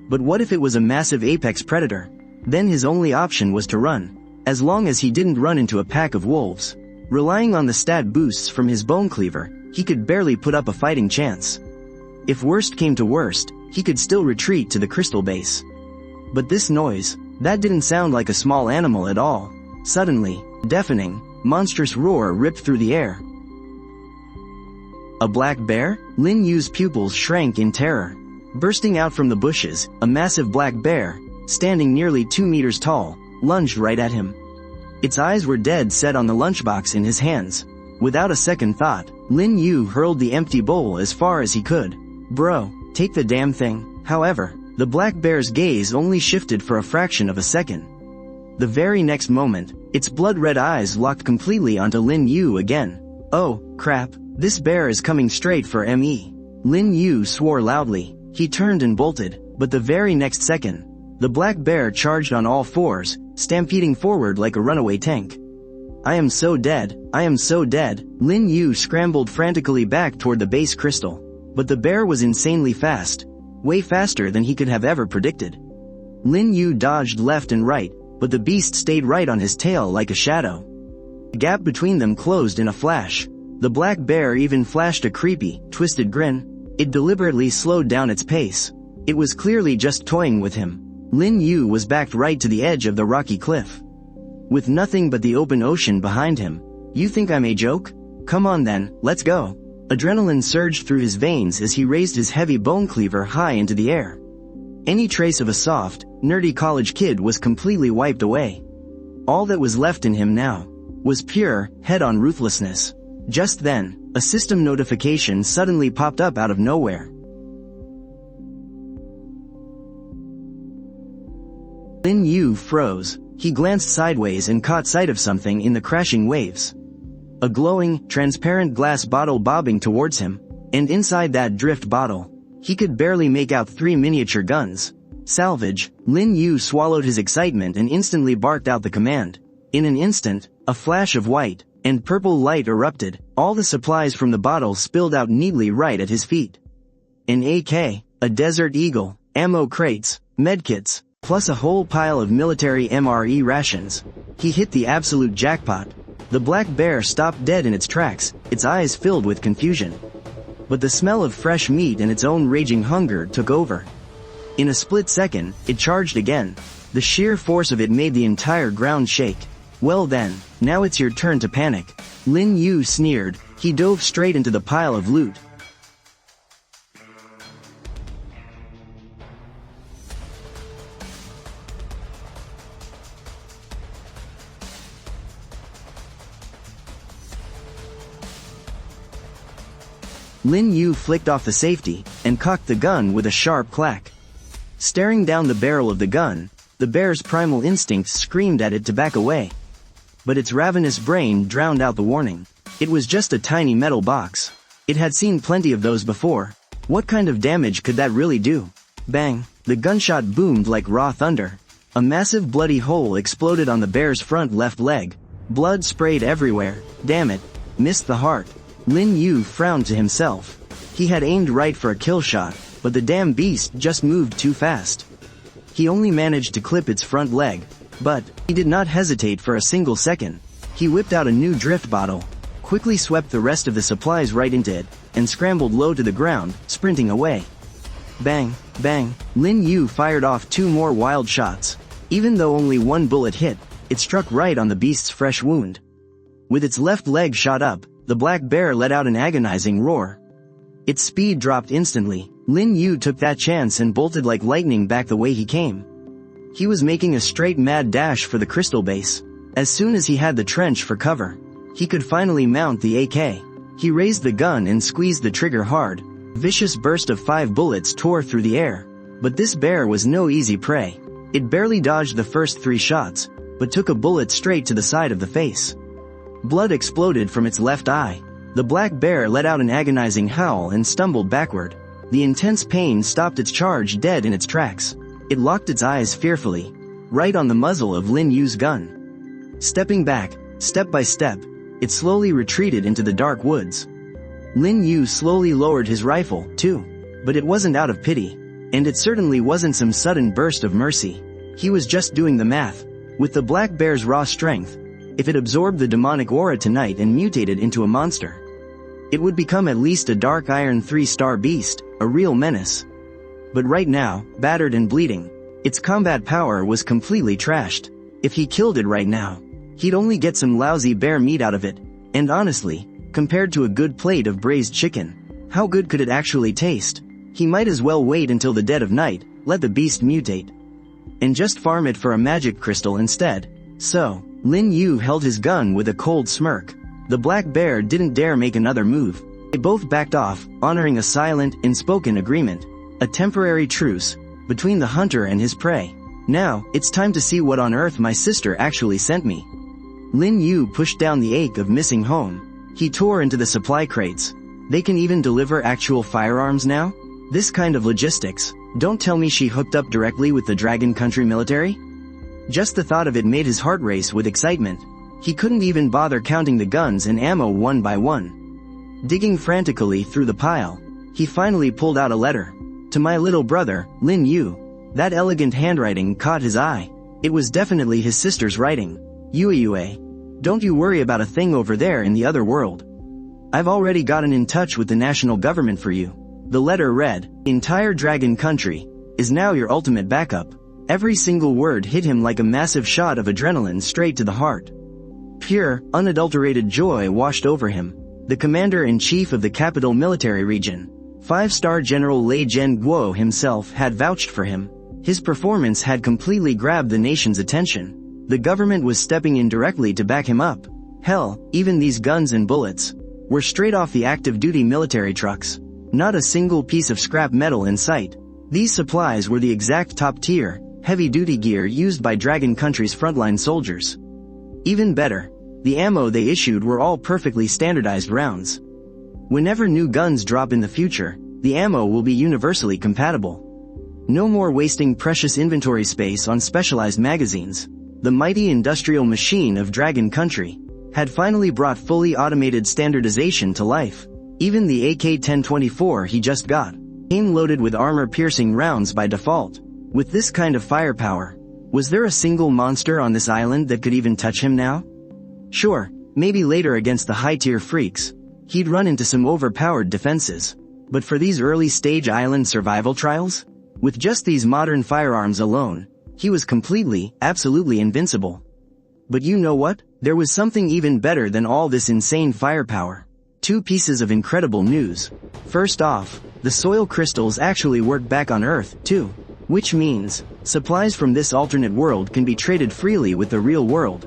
But what if it was a massive apex predator? Then his only option was to run. As long as he didn't run into a pack of wolves. Relying on the stat boosts from his bone cleaver, he could barely put up a fighting chance. If worst came to worst, he could still retreat to the crystal base. But this noise, that didn't sound like a small animal at all. Suddenly, deafening, monstrous roar ripped through the air. A black bear? Lin Yu's pupils shrank in terror. Bursting out from the bushes, a massive black bear, standing nearly 2 meters tall, lunged right at him. Its eyes were dead set on the lunchbox in his hands. Without a second thought, Lin Yu hurled the empty bowl as far as he could. "Bro, take the damn thing." However, the black bear's gaze only shifted for a fraction of a second. The very next moment, its blood-red eyes locked completely onto Lin Yu again. "Oh, crap, this bear is coming straight for me." Lin Yu swore loudly. He turned and bolted, but the very next second, the black bear charged on all fours, stampeding forward like a runaway tank. "I am so dead, I am so dead." Lin Yu scrambled frantically back toward the base crystal. But the bear was insanely fast, way faster than he could have ever predicted. Lin Yu dodged left and right, but the beast stayed right on his tail like a shadow. The gap between them closed in a flash. The black bear even flashed a creepy, twisted grin. It deliberately slowed down its pace. It was clearly just toying with him. Lin Yu was backed right to the edge of the rocky cliff, with nothing but the open ocean behind him. "You think I'm a joke? Come on then, let's go." Adrenaline surged through his veins as he raised his heavy bone cleaver high into the air. Any trace of a soft, nerdy college kid was completely wiped away. All that was left in him now was pure, head-on ruthlessness. Just then, a system notification suddenly popped up out of nowhere. Lin Yu froze. He glanced sideways and caught sight of something in the crashing waves. A glowing, transparent glass bottle bobbing towards him, and inside that drift bottle, he could barely make out 3 miniature guns. "Salvage." Lin Yu swallowed his excitement and instantly barked out the command. In an instant, a flash of white and purple light erupted. All the supplies from the bottle spilled out neatly right at his feet. An AK, a Desert Eagle, ammo crates, medkits, plus a whole pile of military MRE rations. He hit the absolute jackpot. The black bear stopped dead in its tracks, its eyes filled with confusion. But the smell of fresh meat and its own raging hunger took over. In a split second, it charged again. The sheer force of it made the entire ground shake. "Well then, now it's your turn to panic." Lin Yu sneered. He dove straight into the pile of loot. Lin Yu flicked off the safety, and cocked the gun with a sharp clack. Staring down the barrel of the gun, the bear's primal instincts screamed at it to back away. But its ravenous brain drowned out the warning. It was just a tiny metal box. It had seen plenty of those before. What kind of damage could that really do? Bang! The gunshot boomed like raw thunder. A massive bloody hole exploded on the bear's front left leg. Blood sprayed everywhere. Damn it! Missed the heart. Lin Yu frowned to himself. He had aimed right for a kill shot, but the damn beast just moved too fast. He only managed to clip its front leg, but he did not hesitate for a single second. He whipped out a new drift bottle, quickly swept the rest of the supplies right into it, and scrambled low to the ground, sprinting away. Bang, bang, Lin Yu fired off 2 more wild shots. Even though only 1 bullet hit, it struck right on the beast's fresh wound. With its left leg shot up, the black bear let out an agonizing roar. Its speed dropped instantly. Lin Yu took that chance and bolted like lightning back the way he came. He was making a straight mad dash for the crystal base. As soon as he had the trench for cover, he could finally mount the AK. He raised the gun and squeezed the trigger hard. A vicious burst of 5 bullets tore through the air. But this bear was no easy prey. It barely dodged the first 3 shots, but took a bullet straight to the side of the face. Blood exploded from its left eye. The black bear let out an agonizing howl and stumbled backward. The intense pain stopped its charge dead in its tracks. It locked its eyes fearfully, right on the muzzle of Lin Yu's gun. Stepping back, step by step, it slowly retreated into the dark woods. Lin Yu slowly lowered his rifle, too. But it wasn't out of pity, and it certainly wasn't some sudden burst of mercy. He was just doing the math. With the black bear's raw strength, if it absorbed the demonic aura tonight and mutated into a monster, it would become at least a dark iron 3-star beast, a real menace. But right now, battered and bleeding, its combat power was completely trashed. If he killed it right now, he'd only get some lousy bear meat out of it, and honestly, compared to a good plate of braised chicken, how good could it actually taste? He might as well wait until the dead of night, let the beast mutate, and just farm it for a magic crystal instead. So, Lin Yu held his gun with a cold smirk. The black bear didn't dare make another move. They both backed off, honoring a silent, unspoken agreement. A temporary truce between the hunter and his prey. Now, it's time to see what on earth my sister actually sent me. Lin Yu pushed down the ache of missing home. He tore into the supply crates. They can even deliver actual firearms now? This kind of logistics. Don't tell me she hooked up directly with the Dragon Country military? Just the thought of it made his heart race with excitement. He couldn't even bother counting the guns and ammo one by one. Digging frantically through the pile, he finally pulled out a letter. To my little brother, Lin Yu. That elegant handwriting caught his eye. It was definitely his sister's writing. Yue, don't you worry about a thing over there in the other world. I've already gotten in touch with the national government for you. The letter read, entire Dragon Country is now your ultimate backup. Every single word hit him like a massive shot of adrenaline straight to the heart. Pure, unadulterated joy washed over him. The commander-in-chief of the capital military region, 5-star General Lei Zhenguo himself, had vouched for him. His performance had completely grabbed the nation's attention. The government was stepping in directly to back him up. Hell, even these guns and bullets were straight off the active-duty military trucks. Not a single piece of scrap metal in sight. These supplies were the exact top-tier, heavy-duty gear used by Dragon Country's frontline soldiers. Even better, the ammo they issued were all perfectly standardized rounds. Whenever new guns drop in the future, the ammo will be universally compatible. No more wasting precious inventory space on specialized magazines. The mighty industrial machine of Dragon Country had finally brought fully automated standardization to life. Even the AK-1024 he just got came loaded with armor-piercing rounds by default. With this kind of firepower, was there a single monster on this island that could even touch him now? Sure, maybe later against the high-tier freaks, he'd run into some overpowered defenses. But for these early-stage island survival trials, with just these modern firearms alone, he was completely, absolutely invincible. But you know what? There was something even better than all this insane firepower. 2 pieces of incredible news. First off, the soil crystals actually work back on Earth, too. Which means, supplies from this alternate world can be traded freely with the real world.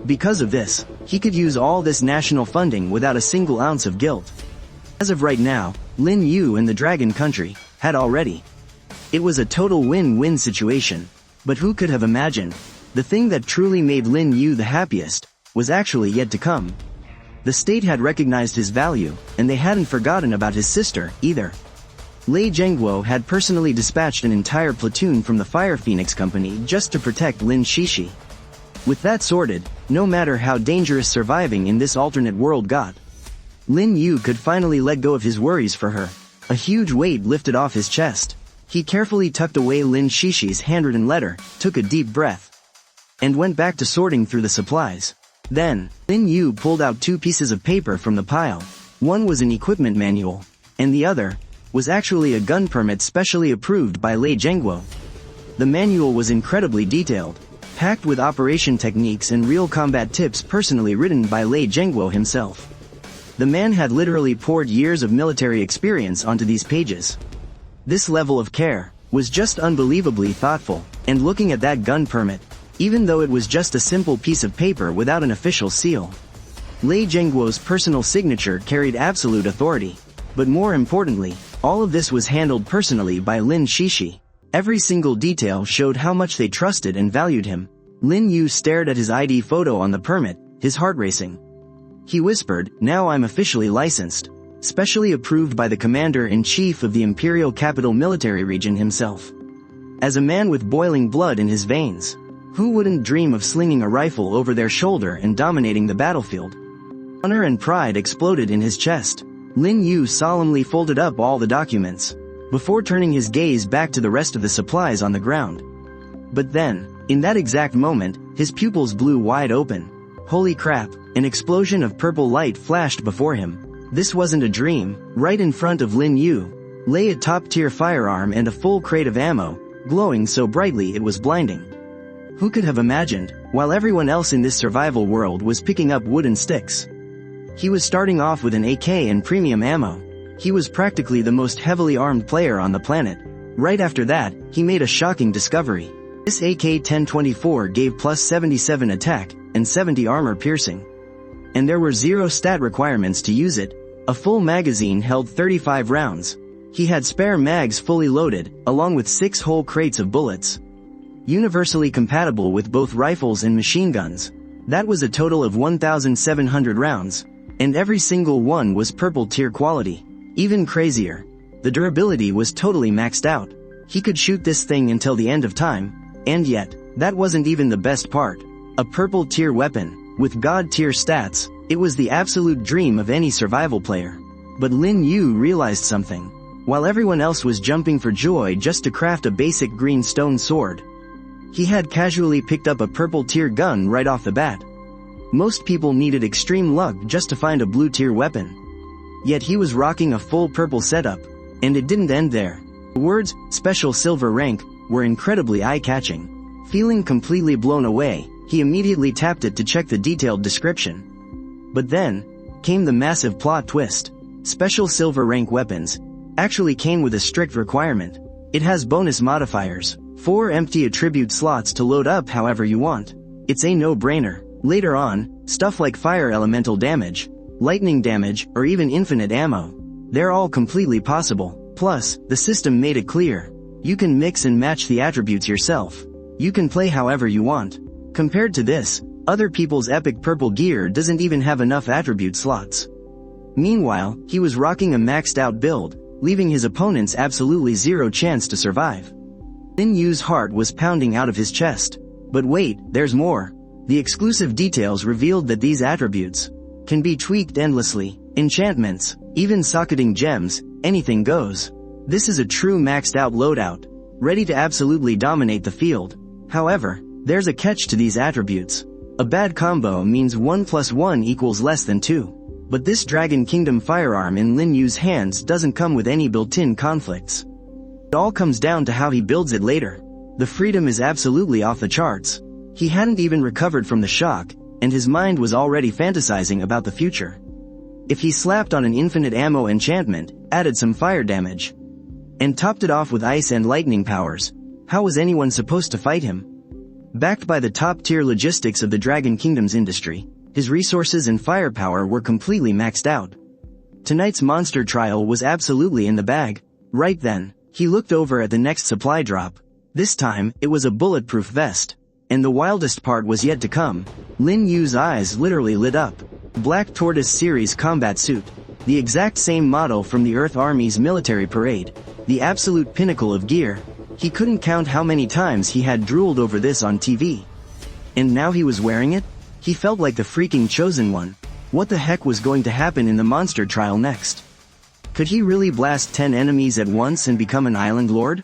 Because of this, he could use all this national funding without a single ounce of guilt. As of right now, Lin Yu and the Dragon Country had already. It was a total win-win situation. But who could have imagined? The thing that truly made Lin Yu the happiest was actually yet to come. The state had recognized his value, and they hadn't forgotten about his sister, either. Lei Zhenguo had personally dispatched an entire platoon from the Fire Phoenix Company just to protect Lin Shishi. With that sorted, no matter how dangerous surviving in this alternate world got, Lin Yu could finally let go of his worries for her. A huge weight lifted off his chest. He carefully tucked away Lin Shishi's handwritten letter, took a deep breath, and went back to sorting through the supplies. Then, Lin Yu pulled out 2 pieces of paper from the pile. One was an equipment manual, and the other was actually a gun permit specially approved by Lei Zhenguo. The manual was incredibly detailed, packed with operation techniques and real combat tips personally written by Lei Zhenguo himself. The man had literally poured years of military experience onto these pages. This level of care was just unbelievably thoughtful, and looking at that gun permit, even though it was just a simple piece of paper without an official seal, Lei Zhenguo's personal signature carried absolute authority. But more importantly, all of this was handled personally by Lin Shishi. Every single detail showed how much they trusted and valued him. Lin Yu stared at his ID photo on the permit, his heart racing. He whispered, "Now I'm officially licensed. Specially approved by the commander-in-chief of the Imperial Capital Military Region himself." As a man with boiling blood in his veins, who wouldn't dream of slinging a rifle over their shoulder and dominating the battlefield? Honor and pride exploded in his chest. Lin Yu solemnly folded up all the documents, before turning his gaze back to the rest of the supplies on the ground. But then, in that exact moment, his pupils blew wide open. Holy crap, an explosion of purple light flashed before him. This wasn't a dream. Right in front of Lin Yu lay a top-tier firearm and a full crate of ammo, glowing so brightly it was blinding. Who could have imagined, while everyone else in this survival world was picking up wooden sticks, he was starting off with an AK and premium ammo? He was practically the most heavily armed player on the planet. Right after that, he made a shocking discovery. This AK-1024 gave plus 77 attack, and 70 armor piercing. And there were 0 stat requirements to use it. A full magazine held 35 rounds. He had spare mags fully loaded, along with 6 whole crates of bullets. Universally compatible with both rifles and machine guns. That was a total of 1,700 rounds. And every single one was purple tier quality. Even crazier. The durability was totally maxed out. He could shoot this thing until the end of time. And yet, that wasn't even the best part. A purple tier weapon, with god tier stats, it was the absolute dream of any survival player. But Lin Yu realized something. While everyone else was jumping for joy just to craft a basic green stone sword, he had casually picked up a purple tier gun right off the bat. Most people needed extreme luck just to find a blue tier weapon. Yet he was rocking a full purple setup. And it didn't end there. The words, special silver rank, were incredibly eye-catching. Feeling completely blown away, he immediately tapped it to check the detailed description. But then, came the massive plot twist. Special silver rank weapons actually came with a strict requirement. It has bonus modifiers, 4 empty attribute slots to load up however you want. It's a no-brainer. Later on, stuff like fire elemental damage, lightning damage, or even infinite ammo. They're all completely possible. Plus, the system made it clear. You can mix and match the attributes yourself. You can play however you want. Compared to this, other people's epic purple gear doesn't even have enough attribute slots. Meanwhile, he was rocking a maxed out build, leaving his opponents absolutely 0 chance to survive. Lin Yu's heart was pounding out of his chest. But wait, there's more. The exclusive details revealed that these attributes can be tweaked endlessly. Enchantments, even socketing gems, anything goes. This is a true maxed out loadout, ready to absolutely dominate the field. However, there's a catch to these attributes. A bad combo means 1 + 1 equals less than 2. But this Dragon Kingdom firearm in Lin Yu's hands doesn't come with any built-in conflicts. It all comes down to how he builds it later. The freedom is absolutely off the charts. He hadn't even recovered from the shock, and his mind was already fantasizing about the future. If he slapped on an infinite ammo enchantment, added some fire damage, and topped it off with ice and lightning powers, how was anyone supposed to fight him? Backed by the top-tier logistics of the Dragon Kingdom's industry, his resources and firepower were completely maxed out. Tonight's monster trial was absolutely in the bag. Right then, he looked over at the next supply drop. This time, it was a bulletproof vest. And the wildest part was yet to come. Lin Yu's eyes literally lit up. Black Tortoise Series combat suit. The exact same model from the Earth Army's military parade. The absolute pinnacle of gear. He couldn't count how many times he had drooled over this on TV. And now he was wearing it? He felt like the freaking chosen one. What the heck was going to happen in the monster trial next? Could he really blast 10 enemies at once and become an island lord?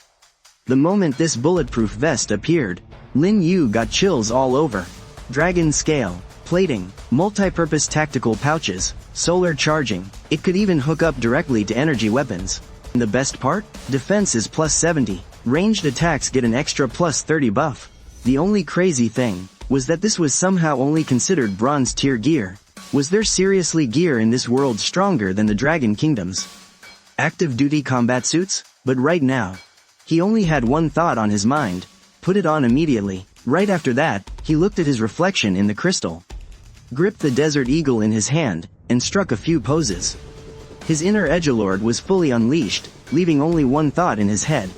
The moment this bulletproof vest appeared, Lin Yu got chills all over. Dragon scale, plating, multi-purpose tactical pouches, solar charging. It could even hook up directly to energy weapons. And the best part? Defense is plus 70. Ranged attacks get an extra plus 30 buff. The only crazy thing was that this was somehow only considered bronze tier gear. Was there seriously gear in this world stronger than the Dragon Kingdom's active duty combat suits? But right now, he only had one thought on his mind. Put it on immediately. Right after that, he looked at his reflection in the crystal, gripped the Desert Eagle in his hand, and struck a few poses. His inner edgelord was fully unleashed, leaving only one thought in his head.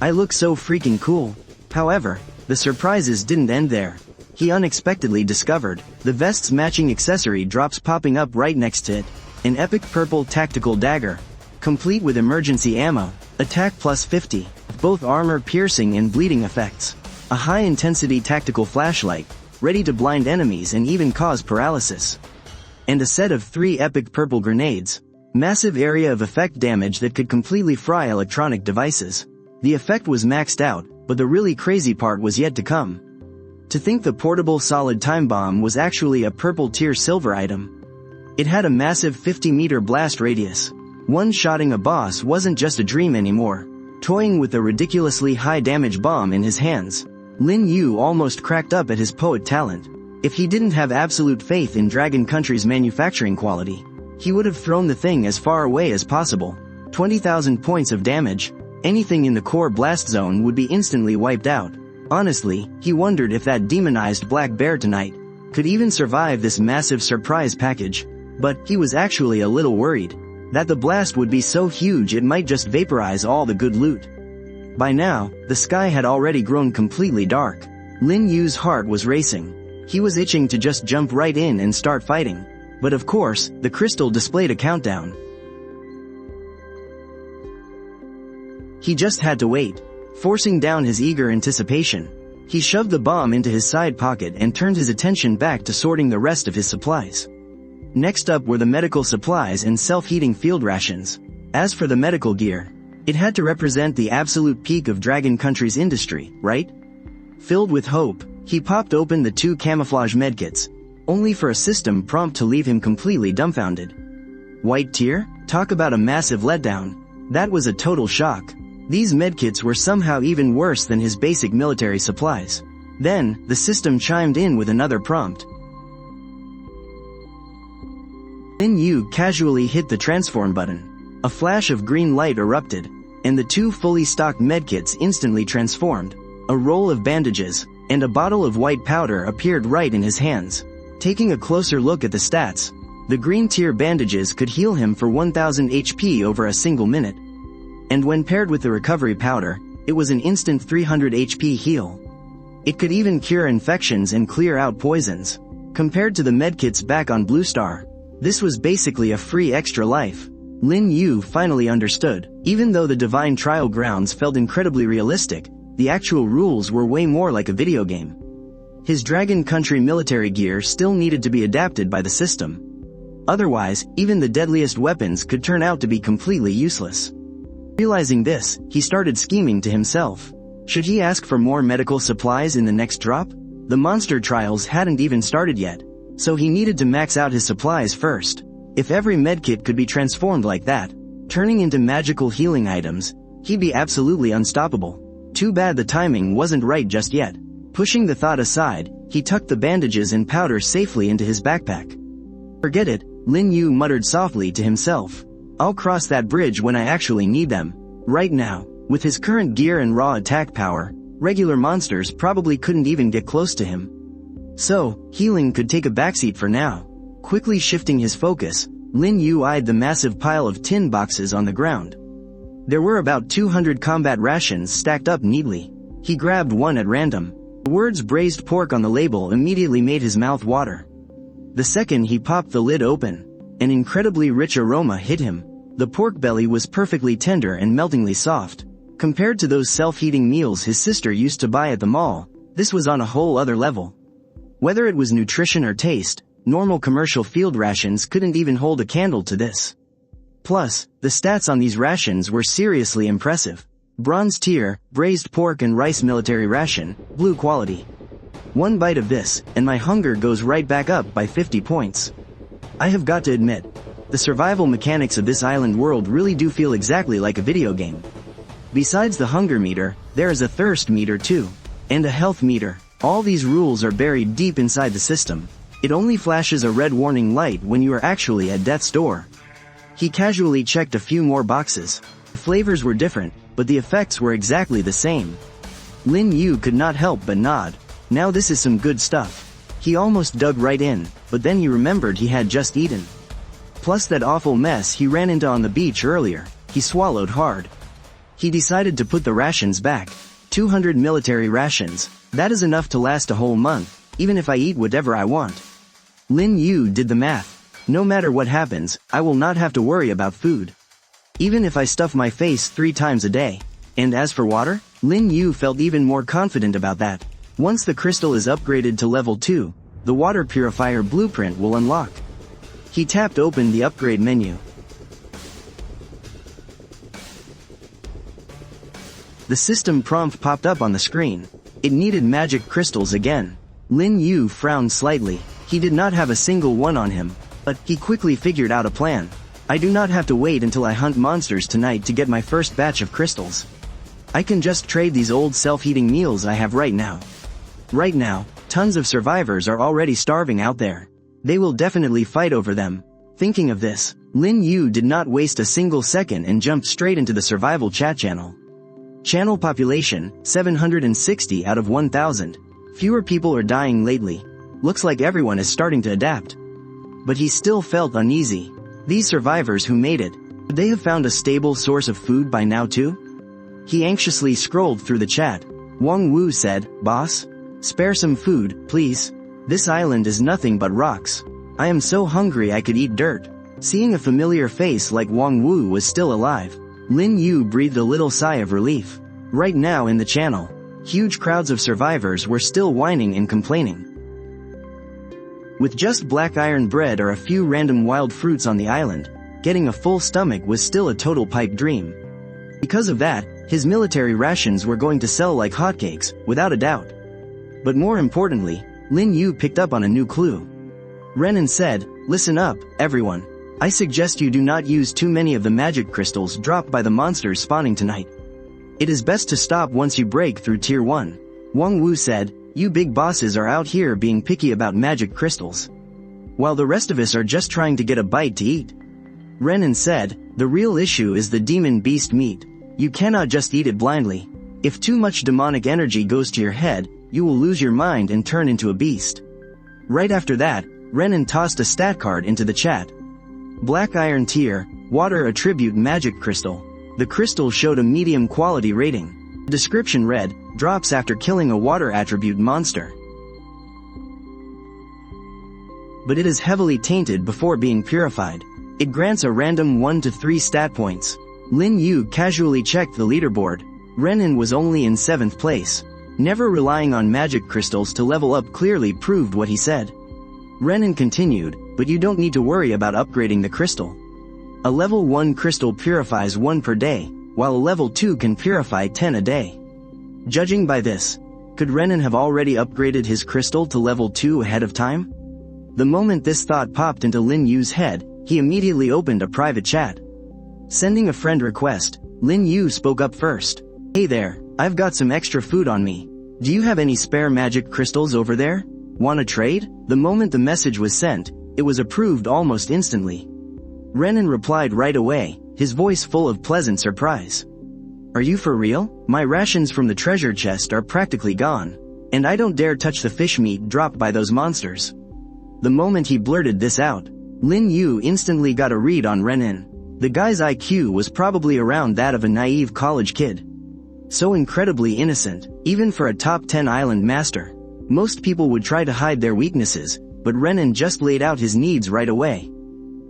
I look so freaking cool. However, the surprises didn't end there. He unexpectedly discovered the vest's matching accessory drops popping up right next to it. An epic purple tactical dagger, complete with emergency ammo, attack plus 50, both armor piercing and bleeding effects. A high-intensity tactical flashlight, ready to blind enemies and even cause paralysis. And a set of 3 epic purple grenades. Massive area of effect damage that could completely fry electronic devices. The effect was maxed out, but the really crazy part was yet to come. To think the portable solid time bomb was actually a purple tier silver item. It had a massive 50-meter blast radius. One-shotting a boss wasn't just a dream anymore. Toying with a ridiculously high damage bomb in his hands, Lin Yu almost cracked up at his poet talent. If he didn't have absolute faith in Dragon Country's manufacturing quality, He would have thrown the thing as far away as possible. 20,000 points of damage. Anything in the core blast zone would be instantly wiped out. Honestly, he wondered if that demonized black bear tonight could even survive this massive surprise package. But he was actually a little worried that the blast would be so huge it might just vaporize all the good loot. By now, the sky had already grown completely dark. Lin Yu's heart was racing. He was itching to just jump right in and start fighting. But of course, the crystal displayed a countdown. He just had to wait. Forcing down his eager anticipation, he shoved the bomb into his side pocket and turned his attention back to sorting the rest of his supplies. Next up were the medical supplies and self-heating field rations. As for the medical gear, it had to represent the absolute peak of Dragon Country's industry, right? Filled with hope, he popped open the 2 camouflage medkits, only for a system prompt to leave him completely dumbfounded. White tier? Talk about a massive letdown. That was a total shock. These medkits were somehow even worse than his basic military supplies. Then, the system chimed in with another prompt. Lin Yu casually hit the transform button. A flash of green light erupted, and the 2 fully stocked medkits instantly transformed. A roll of bandages and a bottle of white powder appeared right in his hands. Taking a closer look at the stats, the green tier bandages could heal him for 1000 HP over a single minute. And when paired with the recovery powder, it was an instant 300 HP heal. It could even cure infections and clear out poisons. Compared to the medkits back on Blue Star, this was basically a free extra life. Lin Yu finally understood. Even though the Divine Trial Grounds felt incredibly realistic, the actual rules were way more like a video game. His Dragon Country military gear still needed to be adapted by the system. Otherwise, even the deadliest weapons could turn out to be completely useless. Realizing this, he started scheming to himself. Should he ask for more medical supplies in the next drop? The monster trials hadn't even started yet, so he needed to max out his supplies first. If every medkit could be transformed like that, turning into magical healing items, he'd be absolutely unstoppable. Too bad the timing wasn't right just yet. Pushing the thought aside, he tucked the bandages and powder safely into his backpack. Forget it, Lin Yu muttered softly to himself. I'll cross that bridge when I actually need them. Right now, with his current gear and raw attack power, regular monsters probably couldn't even get close to him. So, healing could take a backseat for now. Quickly shifting his focus, Lin Yu eyed the massive pile of tin boxes on the ground. There were about 200 combat rations stacked up neatly. He grabbed one at random. The words braised pork on the label immediately made his mouth water. The second he popped the lid open, an incredibly rich aroma hit him. The pork belly was perfectly tender and meltingly soft. Compared to those self-heating meals his sister used to buy at the mall, this was on a whole other level. Whether it was nutrition or taste, normal commercial field rations couldn't even hold a candle to this. Plus, the stats on these rations were seriously impressive. Bronze tier, braised pork and rice military ration, blue quality. One bite of this, and my hunger goes right back up by 50 points. I have got to admit, the survival mechanics of this island world really do feel exactly like a video game. Besides the hunger meter, there is a thirst meter too, and a health meter. All these rules are buried deep inside the system. It only flashes a red warning light when you are actually at death's door. He casually checked a few more boxes. The flavors were different, but the effects were exactly the same. Lin Yu could not help but nod. Now this is some good stuff. He almost dug right in, but then he remembered he had just eaten. Plus that awful mess he ran into on the beach earlier. He swallowed hard. He decided to put the rations back. 200 military rations. That is enough to last a whole month, even if I eat whatever I want. Lin Yu did the math. No matter what happens, I will not have to worry about food. Even if I stuff my face 3 times a day. And as for water, Lin Yu felt even more confident about that. Once the crystal is upgraded to level 2, the water purifier blueprint will unlock. He tapped open the upgrade menu. The system prompt popped up on the screen. It needed magic crystals again. Lin Yu frowned slightly. He did not have a single one on him, but he quickly figured out a plan. I do not have to wait until I hunt monsters tonight to get my first batch of crystals. I can just trade these old self-heating meals I have right now. Right now, tons of survivors are already starving out there. They will definitely fight over them. Thinking of this, Lin Yu did not waste a single second and jumped straight into the survival chat channel. Channel population, 760 out of 1,000. Fewer people are dying lately. Looks like everyone is starting to adapt. But he still felt uneasy. These survivors who made it, would they have found a stable source of food by now too? He anxiously scrolled through the chat. Wang Wu said, "Boss? Spare some food, please. This island is nothing but rocks. I am so hungry I could eat dirt." Seeing a familiar face like Wang Wu was still alive, Lin Yu breathed a little sigh of relief. Right now in the channel, huge crowds of survivors were still whining and complaining. With just black iron bread or a few random wild fruits on the island, getting a full stomach was still a total pipe dream. Because of that, his military rations were going to sell like hotcakes, without a doubt. But more importantly, Lin Yu picked up on a new clue. Renan said, "Listen up, everyone. I suggest you do not use too many of the magic crystals dropped by the monsters spawning tonight. It is best to stop once you break through Tier 1. Wang Wu said, "You big bosses are out here being picky about magic crystals, while the rest of us are just trying to get a bite to eat." Renan said, "The real issue is the demon beast meat. You cannot just eat it blindly. If too much demonic energy goes to your head, you will lose your mind and turn into a beast." Right after that, Renan tossed a stat card into the chat. Black Iron Tier, Water Attribute Magic Crystal. The crystal showed a medium quality rating. The description read, drops after killing a water attribute monster. But it is heavily tainted before being purified. It grants a random 1 to 3 stat points. Lin Yu casually checked the leaderboard. Renan was only in 7th place. Never relying on magic crystals to level up clearly proved what he said. Renan continued, "But you don't need to worry about upgrading the crystal. A level 1 crystal purifies 1 per day, while a level 2 can purify 10 a day." Judging by this, could Renan have already upgraded his crystal to level 2 ahead of time? The moment this thought popped into Lin Yu's head, he immediately opened a private chat. Sending a friend request, Lin Yu spoke up first. "Hey there, I've got some extra food on me. Do you have any spare magic crystals over there? Wanna trade?" The moment the message was sent, it was approved almost instantly. Renan replied right away, his voice full of pleasant surprise. "Are you for real? My rations from the treasure chest are practically gone, and I don't dare touch the fish meat dropped by those monsters." The moment he blurted this out, Lin Yu instantly got a read on Renan. The guy's IQ was probably around that of a naive college kid. So incredibly innocent, even for a top 10 island master. Most people would try to hide their weaknesses, but Renan just laid out his needs right away.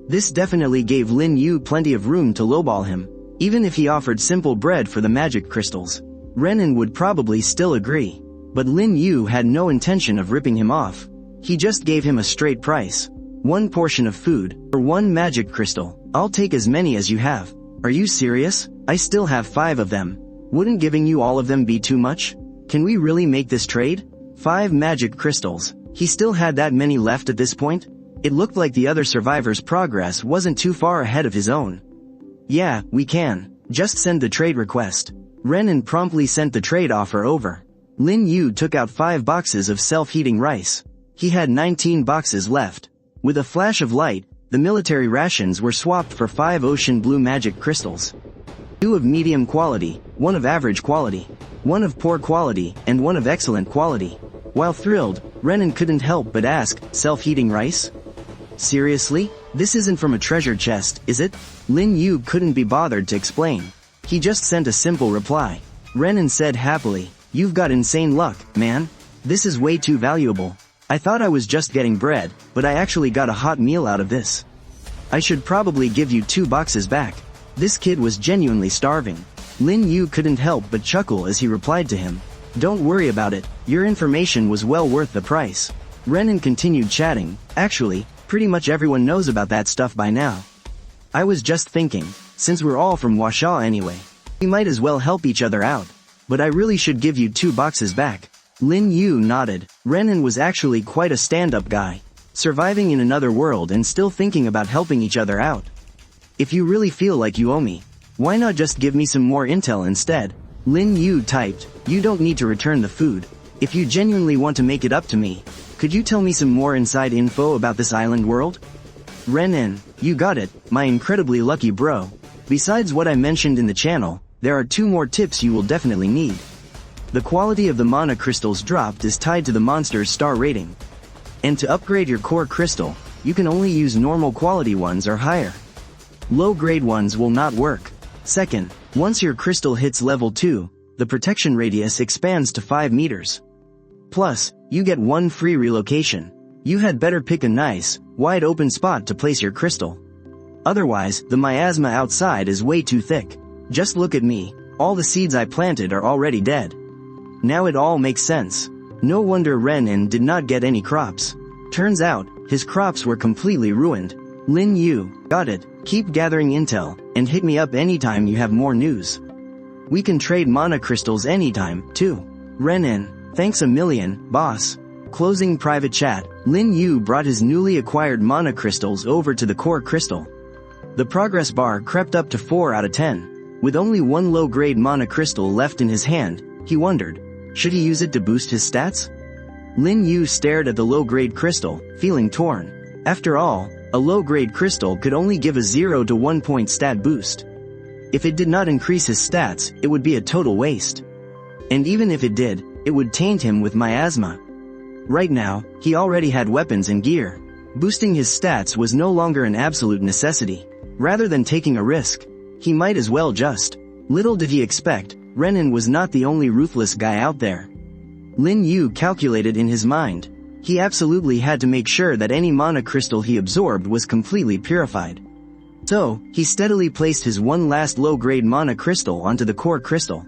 This definitely gave Lin Yu plenty of room to lowball him. Even if he offered simple bread for the magic crystals, Renan would probably still agree. But Lin Yu had no intention of ripping him off. He just gave him a straight price. 1 portion of food, or 1 magic crystal. "I'll take as many as you have." "Are you serious? I still have 5 of them. Wouldn't giving you all of them be too much? Can we really make this trade?" 5 magic crystals. He still had that many left at this point? It looked like the other survivors' progress wasn't too far ahead of his own. "Yeah, we can. Just send the trade request." Renan promptly sent the trade offer over. Lin Yu took out 5 boxes of self-heating rice. He had 19 boxes left. With a flash of light, the military rations were swapped for 5 ocean blue magic crystals. 2 of medium quality, 1 of average quality, 1 of poor quality, and 1 of excellent quality. While thrilled, Renan couldn't help but ask, "Self-heating rice? Seriously? This isn't from a treasure chest, is it?" Lin Yu couldn't be bothered to explain. He just sent a simple reply. Renan said happily, "You've got insane luck, man. This is way too valuable. I thought I was just getting bread, but I actually got a hot meal out of this. I should probably give you 2 boxes back." This kid was genuinely starving. Lin Yu couldn't help but chuckle as he replied to him. "Don't worry about it, your information was well worth the price." Renan continued chatting. "Actually, pretty much everyone knows about that stuff by now. I was just thinking, since we're all from Washaw anyway, we might as well help each other out. But I really should give you 2 boxes back." Lin Yu nodded. Renan was actually quite a stand-up guy, surviving in another world and still thinking about helping each other out. "If you really feel like you owe me, why not just give me some more intel instead?" Lin Yu typed, "You don't need to return the food. If you genuinely want to make it up to me, could you tell me some more inside info about this island world?" Renan, You got it, my incredibly lucky bro. Besides what I mentioned in the channel, there are 2 more tips you will definitely need. The quality of the mana crystals dropped is tied to the monster's star rating. And to upgrade your core crystal, you can only use normal quality ones or higher. Low grade ones will not work. Second, once your crystal hits level 2, the protection radius expands to 5 meters. Plus, you get 1 free relocation. You had better pick a nice, wide open spot to place your crystal. Otherwise, the miasma outside is way too thick. Just look at me, all the seeds I planted are already dead. Now it all makes sense. No wonder Ren-in did not get any crops. Turns out, his crops were completely ruined. Lin Yu, got it, keep gathering intel, and hit me up anytime you have more news. We can trade mana crystals anytime, too. Ren-in, thanks a million, boss. Closing private chat, Lin Yu brought his newly acquired mana crystals over to the core crystal. The progress bar crept up to 4 out of 10. With only 1 low-grade mana crystal left in his hand, he wondered, should he use it to boost his stats? Lin Yu stared at the low-grade crystal, feeling torn. After all, a low-grade crystal could only give a 0 to 1 point stat boost. If it did not increase his stats, it would be a total waste. And even if it did, it would taint him with miasma. Right now, he already had weapons and gear. Boosting his stats was no longer an absolute necessity. Rather than taking a risk, he might as well just. Little did he expect, Ren-in was not the only ruthless guy out there. Lin Yu calculated in his mind. He absolutely had to make sure that any mana crystal he absorbed was completely purified. So, he steadily placed his 1 last low-grade mana crystal onto the core crystal.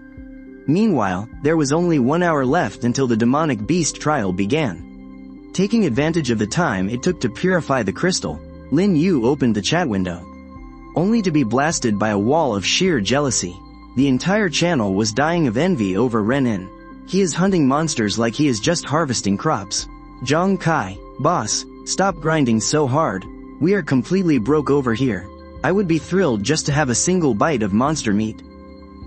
Meanwhile, there was only 1 hour left until the demonic beast trial began. Taking advantage of the time it took to purify the crystal, Lin Yu opened the chat window. Only to be blasted by a wall of sheer jealousy. The entire channel was dying of envy over Ren-in. He is hunting monsters like he is just harvesting crops. Zhang Kai, boss, stop grinding so hard. We are completely broke over here. I would be thrilled just to have a single bite of monster meat.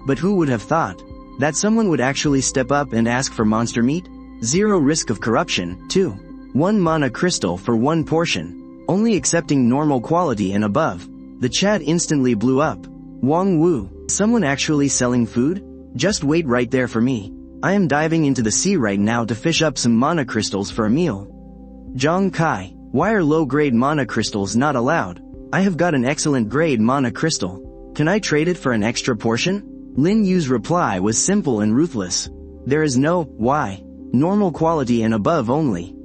But who would have thought that someone would actually step up and ask for monster meat? 0 risk of corruption, 2. 1 mana crystal for 1 portion. Only accepting normal quality and above. The chat instantly blew up. Wang Wu, someone actually selling food? Just wait right there for me. I am diving into the sea right now to fish up some mana crystals for a meal. Zhang Kai, why are low-grade mana crystals not allowed? I have got an excellent grade mana crystal. Can I trade it for an extra portion? Lin Yu's reply was simple and ruthless. There is no why. Normal quality and above only.